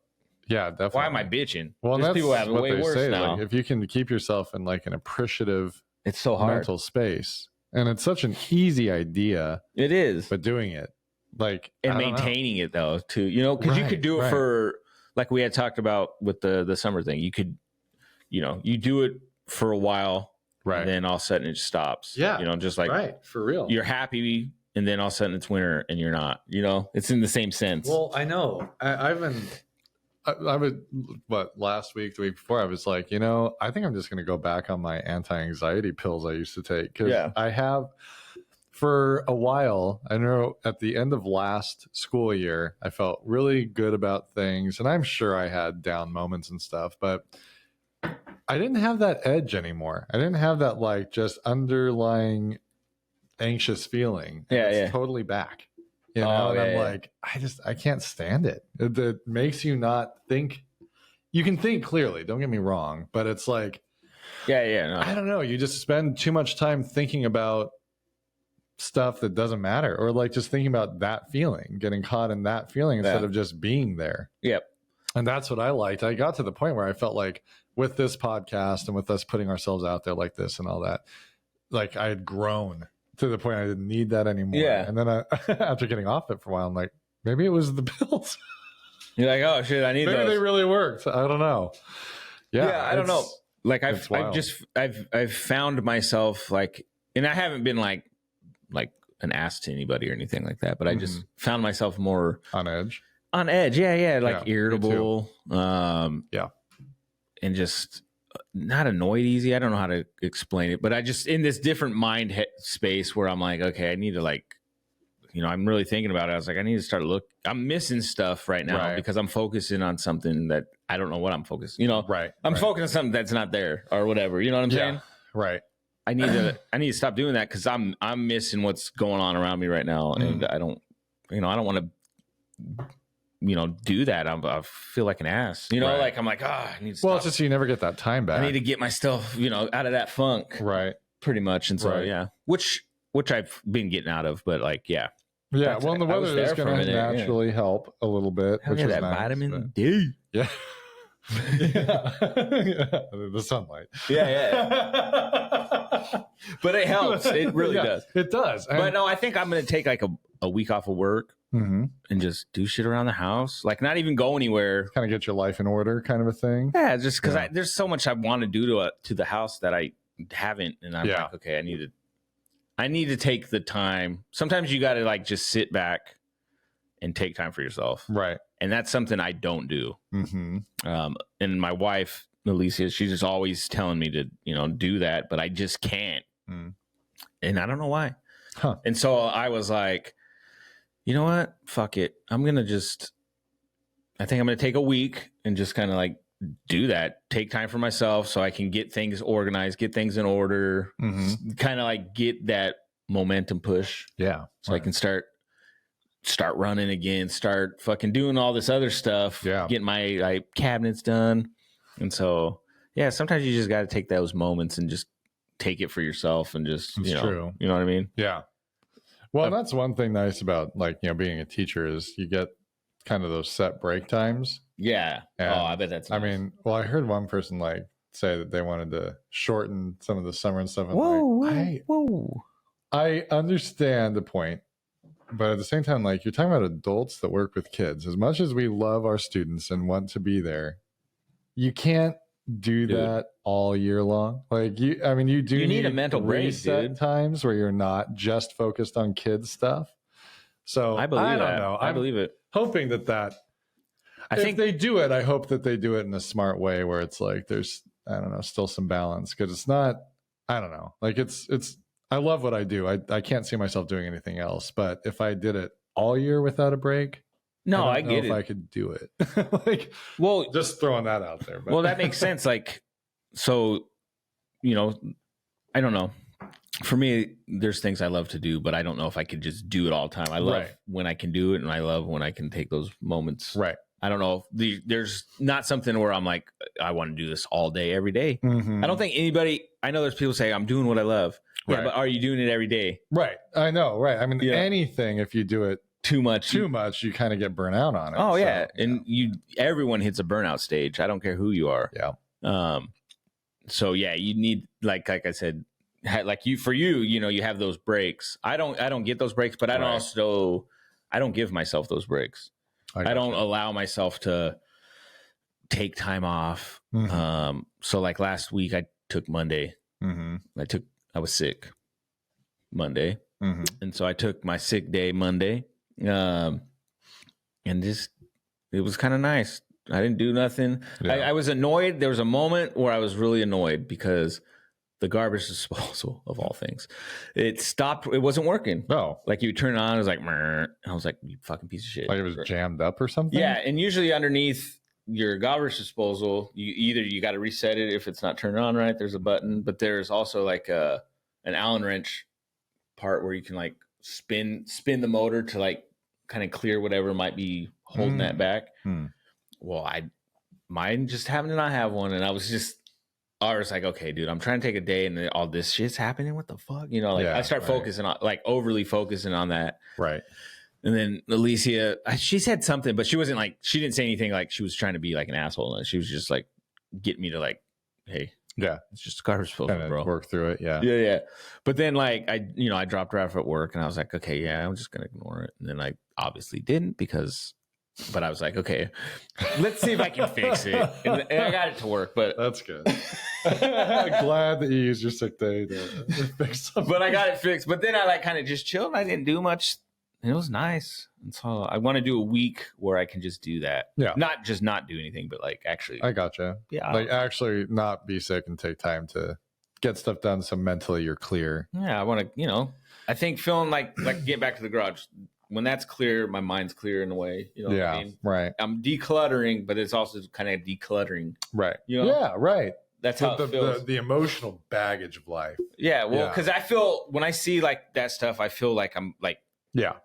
Yeah, definitely. Why am I bitching? Well, that's people have it way worse say, now. Like, if you can keep yourself in like an appreciative, it's so hard mental space, and it's such an easy idea. It is, but doing it, like, and maintaining it though, too. You know, because you could do it for, like we had talked about with the summer thing. You could, you know, you do it for a while, right? And then all of a sudden it stops. Yeah, you know, just like for real. You're happy, and then all of a sudden it's winter, and you're not. You know, it's in the same sense. Well, I know. I've been. I would, last week, the week before, I was like, you know, I think I'm just going to go back on my anti-anxiety pills I used to take. Because I have, for a while, I know at the end of last school year, I felt really good about things. And I'm sure I had down moments and stuff, but I didn't have that edge anymore. I didn't have that, like, just underlying anxious feeling. It's totally back. You know, and I'm like, I can't stand it. It makes you not think. You can think clearly, don't get me wrong, but it's like, no. I don't know. You just spend too much time thinking about stuff that doesn't matter, or like just thinking about that feeling, getting caught in that feeling instead of just being there. Yep. And that's what I liked. I got to the point where I felt like with this podcast and with us putting ourselves out there like this and all that, like I had grown to the point I didn't need that anymore. Yeah. And then after getting off it for a while, I'm like, maybe it was the pills. You're like, oh shit, I need maybe those. They really worked. I don't know. Yeah, I don't know. Like I've found myself like, and I haven't been like an ass to anybody or anything like that, but I just found myself more on edge. Yeah, like irritable. Yeah. And just not annoyed easy. I don't know how to explain it, but I just in this different mind space where I'm like, okay, I need to like, I'm really thinking about it. I was like, I need to start I'm missing stuff right now because I'm focusing on something that I don't know what I'm focused. I'm focusing on something that's not there or whatever. You know what I'm saying? Right. I need to stop doing that because I'm missing what's going on around me right now, and I don't want to. Do that. I feel like an ass. Like I'm like, I need to stop. Well, it's just you never get that time back. I need to get myself, out of that funk. Right. Pretty much. And so, yeah, which I've been getting out of, but like, yeah. Yeah. Well, the weather is going to naturally help a little bit. Which is that nice, vitamin D. Yeah. The sunlight. Yeah. But it helps. It really does. It does. But no, I think I'm going to take like a week off of work. Mm-hmm. And just do shit around the house, like not even go anywhere. Kind of get your life in order, kind of a thing. Yeah, just because there's so much I want to do to the house that I haven't, and I'm like, okay, I need to take the time. Sometimes you got to like just sit back and take time for yourself, right? And that's something I don't do. Mm-hmm. And my wife, Alicia, she's just always telling me to do that, but I just can't, and I don't know why. Huh. And so I was like, you know what? Fuck it. I think I'm going to take a week and just kind of like do that. Take time for myself so I can get things organized, get things in order, kind of like get that momentum push. Yeah. So I can start running again, start fucking doing all this other stuff. Yeah. Get my cabinets done. And so, yeah, sometimes you just got to take those moments and just take it for yourself and just, true. You know what I mean? Yeah. Well, that's one thing nice about like, being a teacher is you get kind of those set break times. Yeah. And, I bet that's nice. I mean, well, I heard one person like say that they wanted to shorten some of the summer and stuff. Whoa. I understand the point, but at the same time, like you're talking about adults that work with kids. As much as we love our students and want to be there, you can't do that all year long. Like you need a mental break, dude. Times where you're not just focused on kids stuff. So I believe I that. don't know. I believe it. Hoping that if they do it, I hope that they do it in a smart way where it's like there's still some balance, because it's not. I don't know. Like it's. I love what I do. I can't see myself doing anything else. But if I did it all year without a break. No, I get it. If I could do it. Just throwing that out there. But. Well, that makes sense. Like, so, I don't know. For me, there's things I love to do, but I don't know if I could just do it all the time. I love when I can do it, and I love when I can take those moments. Right. I don't know. There's not something where I'm like, I want to do this all day, every day. Mm-hmm. I don't think anybody. I know there's people say I'm doing what I love. Right. Yeah, but are you doing it every day? Right. I know. Right. I mean, anything, if you do it too much, you kind of get burnt out on it. Oh, yeah. And everyone hits a burnout stage. I don't care who you are. Yeah. So yeah, you need, like I said, like you have those breaks. I don't get those breaks, but I don't give myself those breaks. I don't allow myself to take time off. Mm-hmm. So like last week I took Monday. Mm-hmm. I was sick Monday. Mm-hmm. And so I took my sick day Monday. And it was kind of nice. I didn't do nothing. Yeah. I was annoyed. There was a moment where I was really annoyed because the garbage disposal, of all things, it stopped. It wasn't working. Oh, like you turn it on, it was like, I was like, you fucking piece of shit. Like it was jammed up or something? Yeah. And usually underneath your garbage disposal, you got to reset it if it's not turned on right. There's a button, but there's also like an Allen wrench part where you can like spin the motor to like kind of clear whatever might be holding that back. Well, mine just happened to not have one, and I was like, okay, dude, I'm trying to take a day, and all this shit's happening. What the fuck, I start focusing on, like, overly focusing on that, right? And then Alicia, she said something, but she wasn't like, she didn't say anything like she was trying to be like an asshole. She was just like, get me to like, hey, yeah, it's just a garbage disposal, bro. Work through it, yeah. But then like I dropped her off at work, and I was like, okay, yeah, I'm just gonna ignore it. And then I obviously didn't but I was like, okay, let's see if I can fix it. And I got it to work, but that's good. Glad that you used your sick day to fix something. But I got it fixed. But then I like kind of just chilled. I didn't do much it was nice. And so I want to do a week where I can just do that. Yeah. Not just not do anything, but like actually. I gotcha. Yeah. Like actually not be sick and take time to get stuff done so mentally you're clear. Yeah. I want to, I think feeling like get back to the garage. When that's clear, my mind's clear in a way. You know what I mean? Right. I'm decluttering, but it's also kind of decluttering. Right. You know? Yeah, right. That's how it feels. The emotional baggage of life. Yeah, well, because I feel when I see like that stuff, I feel like I'm like,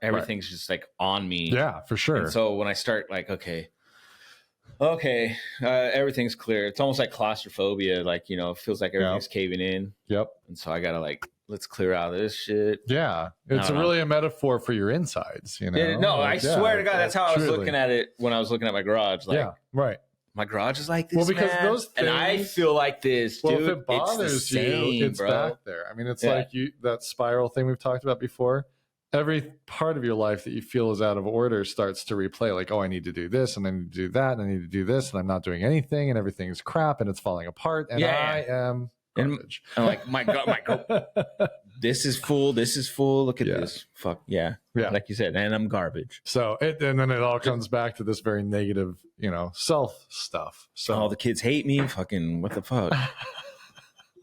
everything's just like on me. Yeah, for sure. And so when I start like, okay, everything's clear. It's almost like claustrophobia. Like, it feels like everything's caving in. Yep. And so I gotta like, let's clear out of this shit. Yeah, it's really a metaphor for your insides. Yeah, no, I swear to God, that's how I was looking at it when I was looking at my garage. Like, right. My garage is like this, well, because man. Those things, and I feel like this, dude. Well, if it bothers you, it's back there. I mean, it's like that spiral thing we've talked about before. Every part of your life that you feel is out of order starts to replay. Like, oh, I need to do this, and I need to do that, and I need to do this, and I'm not doing anything, and everything's crap, and it's falling apart, and I am garbage. And like, my God, this is full. Look at this. Fuck yeah. Like you said, and I'm garbage. So and then it all comes back to this very negative, self stuff. So all the kids hate me. Fucking what the fuck?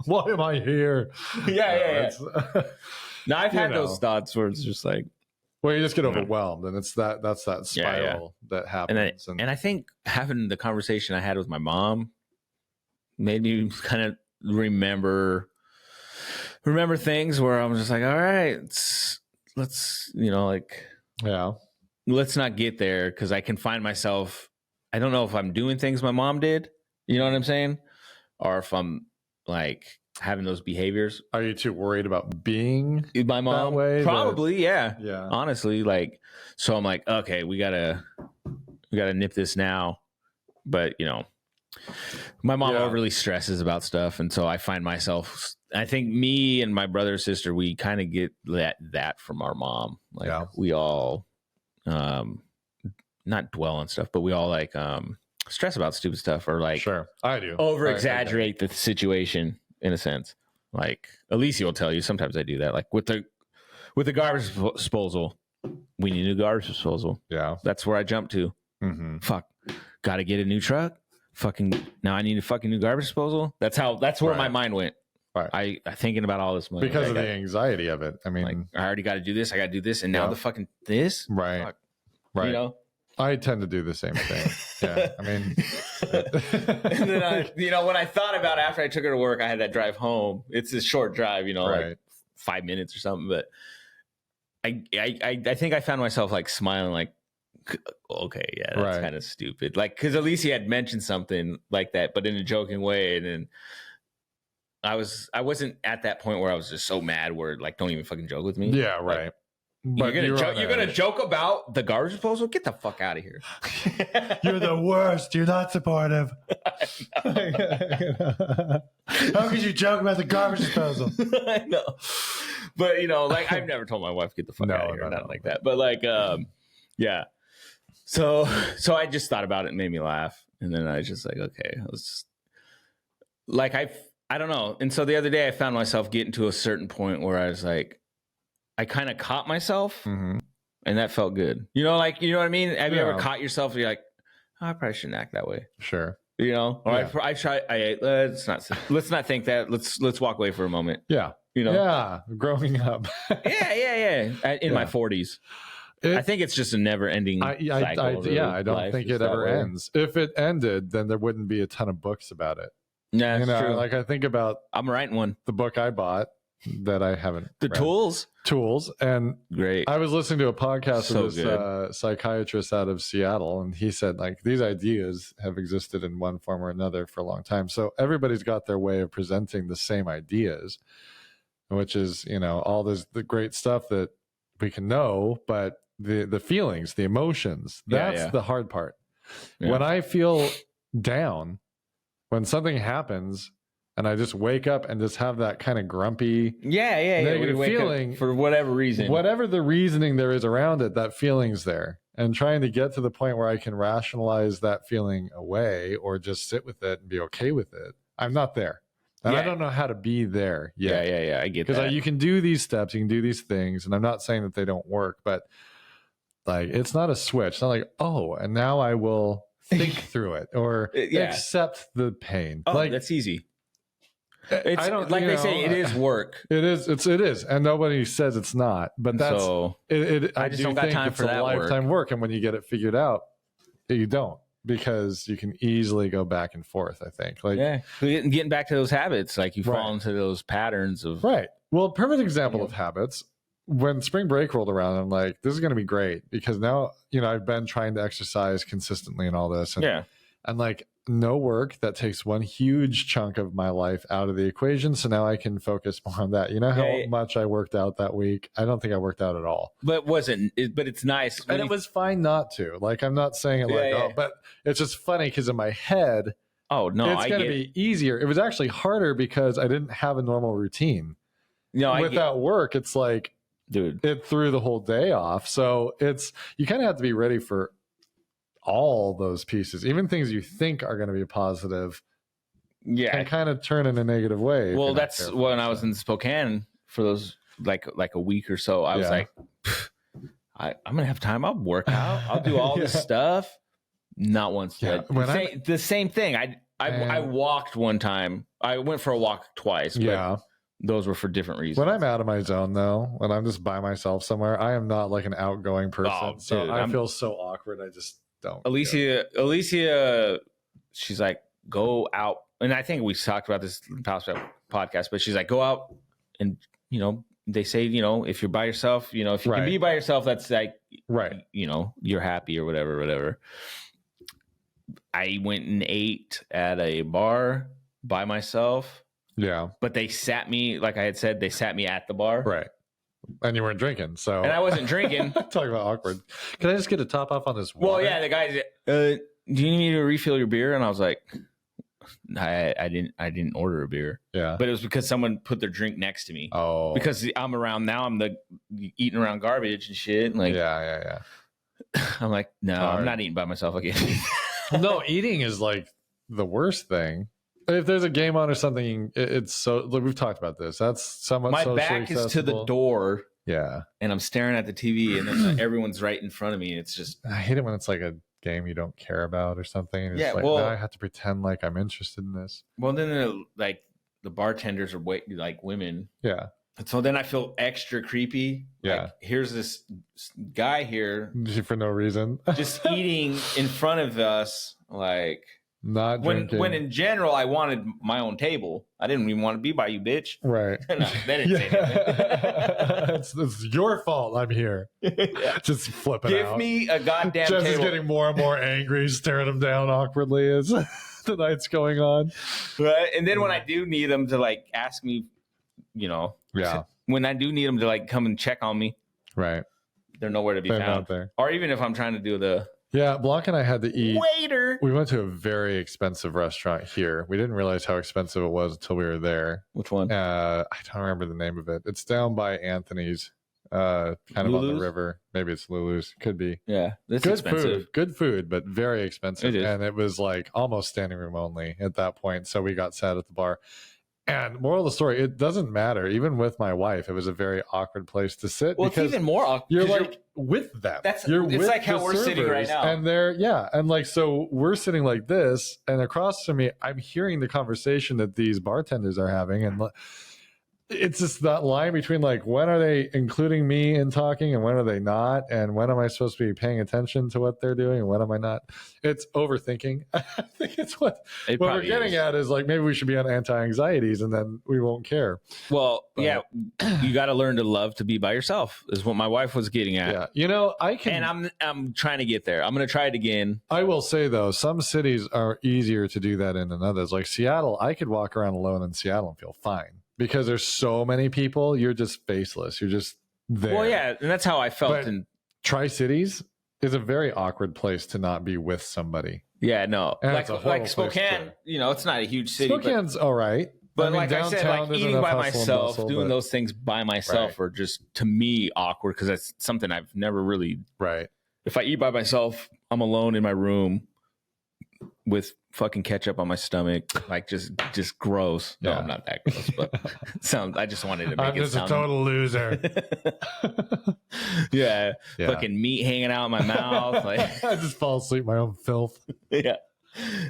Why am I here? Yeah. No, I've had those thoughts where it's just like, well, you just get overwhelmed, and that's that spiral that happens. And I think having the conversation I had with my mom made me kind of remember things where I'm just like, all right, let's let's not get there, because I can find myself, I don't know if I'm doing things my mom did, you know what I'm saying, or if I'm like having those behaviors. Are you too worried about being my mom? That way? Probably, yeah. Honestly, like, so I'm like, okay, we gotta nip this now, but my mom overly stresses about stuff, and so I find myself. I think me and my brother and sister, we kind of get that from our mom. Like we all, not dwell on stuff, but we all like stress about stupid stuff, or like, sure, I do, over exaggerate the situation in a sense. Like Alicia will tell you, sometimes I do that. Like with the garbage disposal, we need a new garbage disposal. Yeah, that's where I jump to. Mm-hmm. Fuck, got to get a new truck. Fucking now I need a fucking new garbage disposal. That's where my mind went. Right. I thinking about all this money because of the anxiety of it. I mean, like, I already got to do this. I got to do this, and now the fucking this. Right. Fuck. Right. I tend to do the same thing. Yeah. I mean, and then when I thought about it, after I took her to work, I had that drive home. It's a short drive, like 5 minutes or something. But I think I found myself like smiling, like, okay, yeah, that's kind of stupid. Like, because Alicia had mentioned something like that, but in a joking way, and then I wasn't at that point where I was just so mad where like, don't even fucking joke with me. Yeah, right. But you're gonna joke about the garbage disposal? Get the fuck out of here! You're the worst. You're not supportive. How could you joke about the garbage disposal? I know, but like I've never told my wife get the fuck out of here, or nothing like that. But like, yeah. So I just thought about it and made me laugh, and then I was just like, okay, I was just like I don't know. And so the other day I found myself getting to a certain point where I was like, I kind of caught myself, and that felt good. Like, you know what I mean? Have you ever caught yourself where you're like, oh, I probably shouldn't act that way. Sure. Or I try. Let's not think that. Let's walk away for a moment. Yeah. Yeah. Growing up. yeah. In my 40s. I think it's just a never-ending cycle. I don't think it ever ends. If it ended, then there wouldn't be a ton of books about it. Yeah, that's true. Like I think about. I'm writing one. The book I bought that I haven't. Read. Tools, and great. I was listening to a podcast of this psychiatrist out of Seattle, and he said like these ideas have existed in one form or another for a long time. So everybody's got their way of presenting the same ideas, which is all the great stuff that we can know, but the feelings, the emotions, that's the hard part. Yeah. When I feel down, when something happens and I just wake up and just have that kind of grumpy negative feeling for whatever reason, whatever the reasoning there is around it, that feeling's there, and trying to get to the point where I can rationalize that feeling away or just sit with it and be okay with it. I'm not there. And I don't know how to be there yet. Yeah. I get that. Because you can do these steps, you can do these things, and I'm not saying that they don't work, but Like, it's not a switch. It's not like, oh, and now I will think through it or accept the pain. Oh, like, that's easy. It's I don't, like they say, it is work. It is. It is, and nobody says it's not. But that's so, I just do don't got think time it's for a that lifetime work, and when you get it figured out, you don't, because you can easily go back and forth. I think, like, getting back to those habits, like you fall into those patterns of right. Well, perfect example of habits. When spring break rolled around, I'm like, this is going to be great, because now, I've been trying to exercise consistently and all this. And, and like, no work, that takes one huge chunk of my life out of the equation. So now I can focus more on that. You know how much I worked out that week? I don't think I worked out at all. But but it's nice. And it was fine not to. Like, I'm not saying it but it's just funny because in my head, it's going to be easier. It was actually harder because I didn't have a normal routine. Without work, it's like, dude, it threw the whole day off. So you kind of have to be ready for all those pieces, even things you think are going to be positive. Can kind of turn in a negative way. Well, that's when I was in Spokane for those like a week or so. I was like, I'm gonna have time. I'll work out. I'll do all this stuff. Not once. The same thing. I walked one time. I went for a walk twice. But those were for different reasons. When I'm out of my zone, though, when I'm just by myself somewhere, I am not like an outgoing person. So I feel so awkward. I just don't. Alicia, she's like, go out. And I think we talked about this in the past podcast, but she's like, go out and, they say, if you're by yourself, if you can be by yourself, that's like, you're happy or whatever. I went and ate at a bar by myself. Yeah. But they sat me, like I had said, they sat me at the bar. Right. And you weren't drinking. So. And I wasn't drinking. Talk about awkward. Can I just get a top off on this water? Well, yeah, the guy, do you need to refill your beer? And I was like, I didn't order a beer. Yeah. But it was because someone put their drink next to me. Oh. Because I'm around now, I'm eating around garbage and shit. And like, yeah. I'm like, no, I'm not eating by myself again. No, eating is like the worst thing. If there's a game on or something, it's so. Look, we've talked about this. That's somewhat. My back is to the door. Yeah, and I'm staring at the TV, and then everyone's right in front of me. It's just. I hate it when it's like a game you don't care about or something. And it's like, now I have to pretend like I'm interested in this. Well, then like the bartenders are like women. Yeah. And so then I feel extra creepy. Yeah. Like, here's this guy here for no reason, just eating in front of us, like. Not drinking. When in general, I wanted my own table. I didn't even want to be by you, bitch. Right. No, they didn't say anything. It's your fault I'm here. Just flipping out. Give me a goddamn table. Jess is getting more and more angry, staring him down awkwardly as the night's going on. Right. And then when I do need them to like ask me, when I do need them to like come and check on me, right, they're nowhere to be found. Not there. Or even if I'm trying to do the. Yeah, Blanc and I had to eat. Waiter. We went to a very expensive restaurant here. We didn't realize how expensive it was until we were there. Which one? I don't remember the name of it. It's down by Anthony's, kind of Lulu's? on the river. Maybe it's Lulu's. Could be. Yeah, that's good expensive. Good food, but very expensive. It is. And it was like almost standing room only at that point. So we got sat at the bar. And moral of the story, it doesn't matter. Even with my wife, it was a very awkward place to sit. Well, because it's even more awkward. You're like with them. It's with like how we're sitting right now. And and like, so we're sitting like this, and across from me, I'm hearing the conversation that these bartenders are having. And it's just that line between like, when are they including me in talking and when are they not? And when am I supposed to be paying attention to what they're doing and when am I not? It's overthinking. I think it's what we're getting at is like, maybe we should be on anti-anxieties and then we won't care. Well, you got to learn to love to be by yourself is what my wife was getting at. Yeah. I can. And I'm trying to get there. I'm going to try it again. I will say though, some cities are easier to do that in than others. Like Seattle, I could walk around alone in Seattle and feel fine. Because there's so many people, you're just faceless. You're just there. Well, yeah, and that's how I felt. But in Tri-Cities is a very awkward place to not be with somebody. Yeah, no. And like Spokane, it's not a huge city. Spokane's all right. But like I said, like eating by myself, doing those things by myself are just, to me, awkward because that's something I've never really... Right. If I eat by myself, I'm alone in my room. with fucking ketchup on my stomach, like just gross. No, I'm not that gross, but I just wanted to make it sound. I'm just a total loser. yeah, fucking meat hanging out in my mouth. Like I just fall asleep in my own filth. Yeah,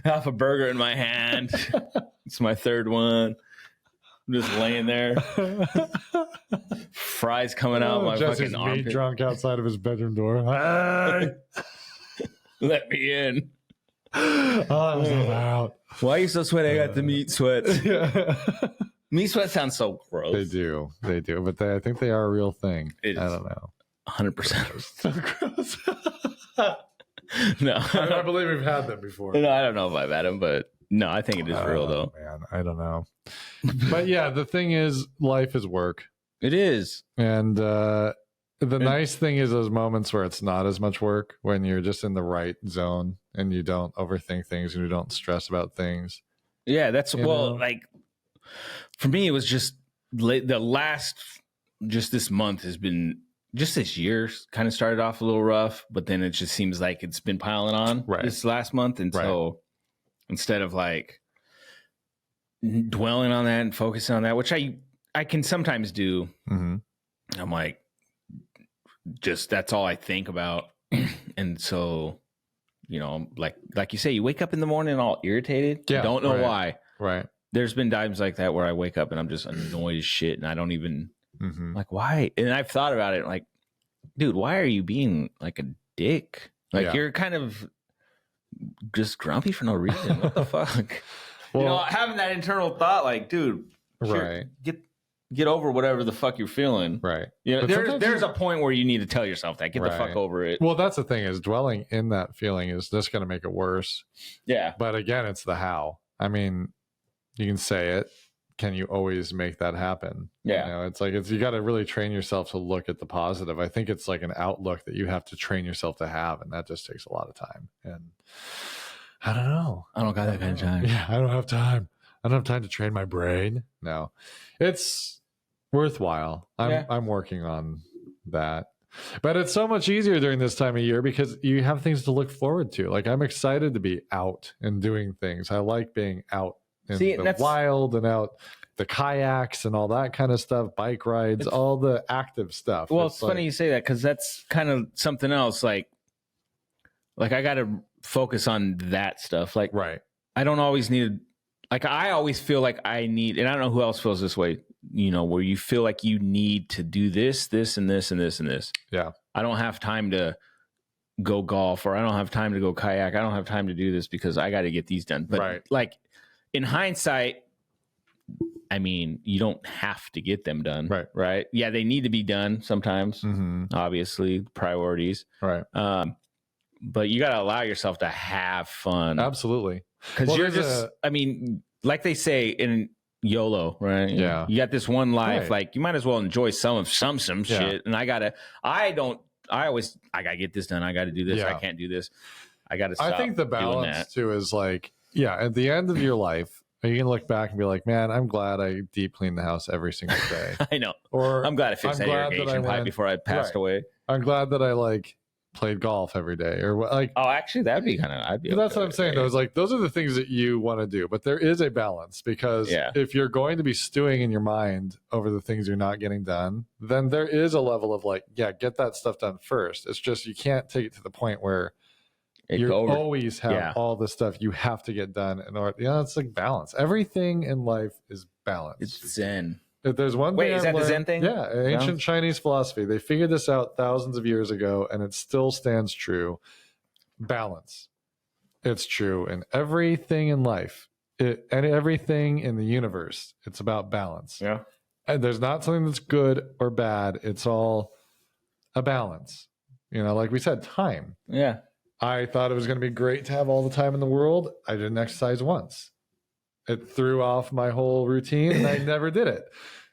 half a burger in my hand. It's my third one. I'm just laying there. Fries coming out my Jesse's fucking armpit. meat drunk outside of his bedroom door. Let me in. I'm so out. Why are you so sweaty? I got the meat sweats. Meat sweat sounds so gross. They do, but I think they are a real thing. I don't know. 100%. So gross. No, I believe we've had them before. No, I don't know if I've had them, but no, I think it is real though. Man, I don't know. But yeah, the thing is, life is work. It is, and the nice thing is those moments where it's not as much work, when you're just in the right zone and you don't overthink things and you don't stress about things. Yeah, that's like for me, it was just the last, just this month has been, just this year kind of started off a little rough, but then it just seems like it's been piling on this last month. And so instead of like dwelling on that and focusing on that, which I can sometimes do, I'm like, just that's all I think about. And so, you know, like you say, you wake up in the morning all irritated. You don't know why. Right. There's been times like that where I wake up and I'm just annoyed as shit, and I don't even like, why? And I've thought about it, like, dude, why are you being like a dick? Like you're kind of just grumpy for no reason. What the fuck? Well, you know, having that internal thought, like, dude, get over whatever the fuck you're feeling. Right. You know, there's a point where you need to tell yourself that. Get the fuck over it. Well, that's the thing, is dwelling in that feeling is just going to make it worse. Yeah. But again, it's the how. I mean, you can say it. Can you always make that happen? Yeah. You know, it's like, you got to really train yourself to look at the positive. I think it's like an outlook that you have to train yourself to have. And that just takes a lot of time. And I don't know. I don't got that kind of time. Yeah. I don't have time. I don't have time to train my brain. No, it's worthwhile. I'm working on that, but it's so much easier during this time of year because you have things to look forward to. Like, I'm excited to be out and doing things. I like being out in the wild and out the kayaks and all that kind of stuff, bike rides, all the active stuff. Well, it's funny you say that, because that's kind of something else. Like I got to focus on that stuff. Like, I don't always need, like, I always feel like I need, and I don't know who else feels this way, you know, where you feel like you need to do this, this, and this, and this, and this. Yeah. I don't have time to go golf, or I don't have time to go kayak. I don't have time to do this because I got to get these done. But like, in hindsight, I mean, you don't have to get them done. Right. Yeah. They need to be done sometimes, obviously, priorities. Right. But you got to allow yourself to have fun. Absolutely. Because you're just, I mean, like they say in YOLO, right? Yeah. You got this one life. Like, you might as well enjoy some shit. And I got to get this done. I got to do this. I can't do this. I got to stop. I think the balance too is like, at the end of your life, you can look back and be like, man, I'm glad I deep cleaned the house every single day. I know. Or I'm glad I fixed that irrigation pipe before I passed away. I'm glad that I like played golf every day, or like. Oh, actually, that'd be kind of. I'd be. That's what I'm saying. Though, is like, those are the things that you want to do, but there is a balance, because if you're going to be stewing in your mind over the things you're not getting done, then there is a level of like, get that stuff done first. It's just, you can't take it to the point where you always have all the stuff you have to get done in order. It's like balance. Everything in life is balance. It's Zen. If there's one thing, is that the Zen thing? Yeah, ancient Chinese philosophy. They figured this out thousands of years ago, and it still stands true. Balance. It's true in everything in life, and everything in the universe. It's about balance. Yeah, and there's not something that's good or bad. It's all a balance. You know, like we said, time. Yeah. I thought it was going to be great to have all the time in the world. I didn't exercise once. It threw off my whole routine, and I never did it.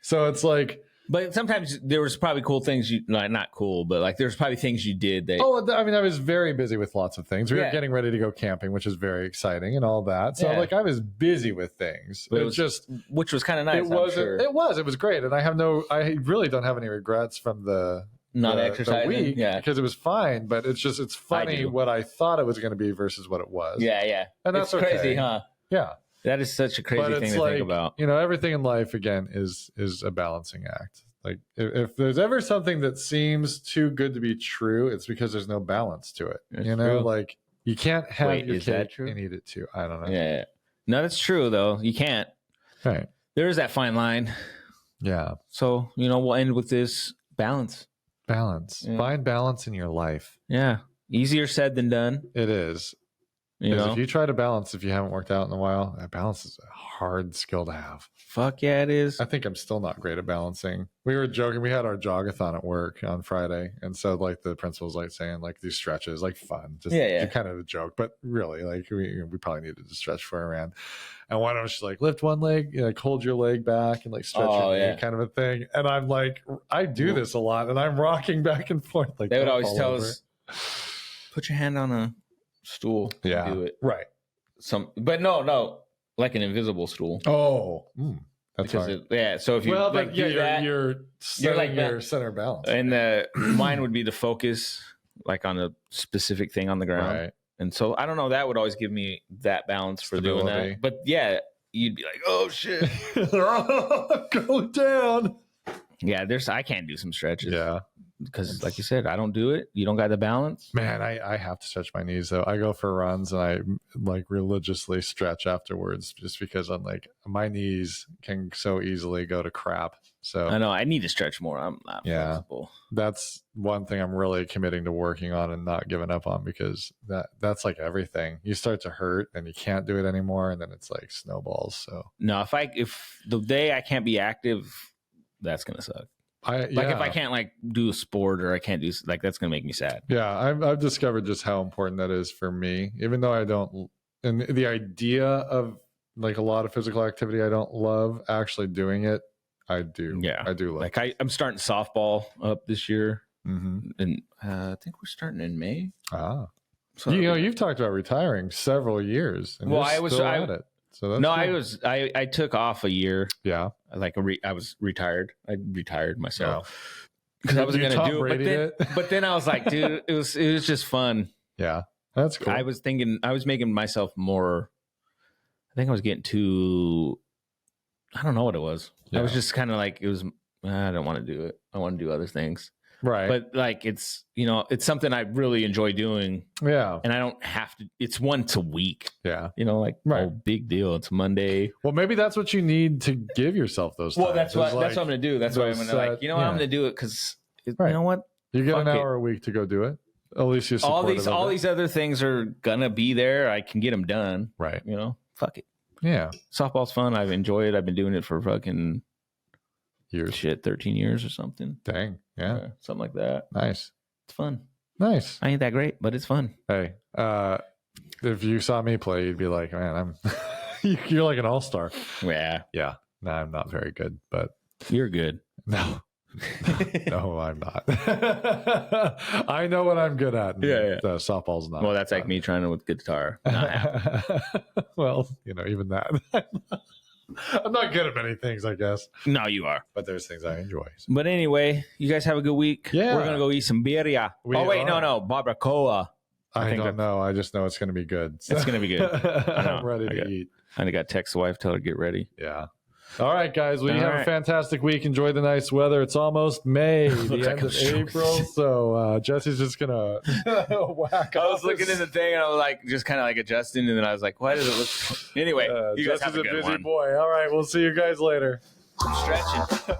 So it's like, but sometimes there was probably cool things you, like, not cool, but like there's probably things you did that. I mean, I was very busy with lots of things. We were getting ready to go camping, which is very exciting and all that. So like, I was busy with things. But it was just, which was kind of nice. It was great. And I really don't have any regrets from the not the exercising, week yeah, because it was fine. But it's funny what I thought it was going to be versus what it was. yeah, and that's it's crazy, okay. huh? Yeah, that is such a crazy thing to think about. Everything in life again is a balancing act. Like if there's ever something that seems too good to be true, it's because there's no balance to it. That's true. Like you can't have your cake and eat it too. I don't know. Yeah, no, that's true though. You can't. Right. There is that fine line. Yeah. So we'll end with this balance. Yeah. Find balance in your life. Yeah, easier said than done. It is. If you try to balance, if you haven't worked out in a while, balance is a hard skill to have. Fuck yeah, it is. I think I'm still not great at balancing. We were joking. We had our jogathon at work on Friday, and so like the principal's like saying like these stretches, like fun, just kind of a joke, but really like we probably needed to stretch before I ran. And one of them, she's like, lift one leg, like hold your leg back and like stretch your knee, kind of a thing. And I'm like, I do this a lot, and I'm rocking back and forth. Like they would always tell us, put your hand on a stool. Yeah, do it right. But no, like an invisible stool. Oh, that's hard. So if you you're like your center balance, and mine would be to focus like on a specific thing on the ground. Right. And so I don't know. That would always give me that balance for doing that. But yeah, you'd be like, oh shit, go down. Yeah, I can't do some stretches. Yeah. Because like you said, I don't do it. You don't got the balance. Man, I have to stretch my knees though. I go for runs and I like religiously stretch afterwards just because I'm like my knees can so easily go to crap. So I know I need to stretch more. I'm not flexible. That's one thing I'm really committing to working on and not giving up on, because that's like everything. You start to hurt and you can't do it anymore, and then it's like snowballs. So no, if the day I can't be active, that's gonna suck. If I can't like do a sport or I can't do like, that's gonna make me sad. Yeah, I've discovered just how important that is for me. Even though I don't, and the idea of like a lot of physical activity I don't love, actually doing it, I do. Yeah, I do love. Like I'm starting softball up this year, and I think we're starting in May. So you've talked about retiring several years. And I was at it. So that's I took off a year. Yeah. Like I was retired. I retired myself because I wasn't going to do it. But then I was like, dude, it was just fun. Yeah. That's cool. I was making myself more, I think I was getting too, I don't know what it was. Yeah. I was just kind of like, I don't want to do it. I want to do other things. Right. But like, it's something I really enjoy doing. Yeah. And I don't have to, it's once a week. Yeah. Oh, big deal. It's Monday. Well, maybe that's what you need to give yourself those times. Well, that's what I'm going to do. That's why I'm going to what, I'm going to do it. Cause you know what? You get an hour a week to go do it. At least you all these other things are going to be there. I can get them done. Right. Fuck it. Yeah. Softball's fun. I've enjoyed it. I've been doing it for fucking years. 13 years or something. Dang. Yeah. Something like that. Nice. It's fun. Nice. I ain't that great, but it's fun. Hey, if you saw me play, you'd be like, man, you're like an all-star. Yeah. Yeah. No, I'm not very good, but you're good. No. No, I'm not. I know what I'm good at. Yeah. Softball's not. Well, that's like me trying with guitar. Well, even that. I'm not good at many things, I guess. No, you are. But there's things I enjoy. So. But anyway, you guys have a good week. Yeah. We're going to go eat some birria. No. Barbacoa. I don't know. I just know it's going to be good. So. It's going to be good. I'm ready to eat. I got to text the wife, tell her to get ready. Yeah. All right, guys. Well, you have a fantastic week. Enjoy the nice weather. It's almost May, the end of April. So Jesse's just going to whack I was looking in the thing and I was like, just kind of like adjusting. And then I was like, why does it look? Anyway, you guys have a good busy boy. All right. We'll see you guys later. I'm stretching.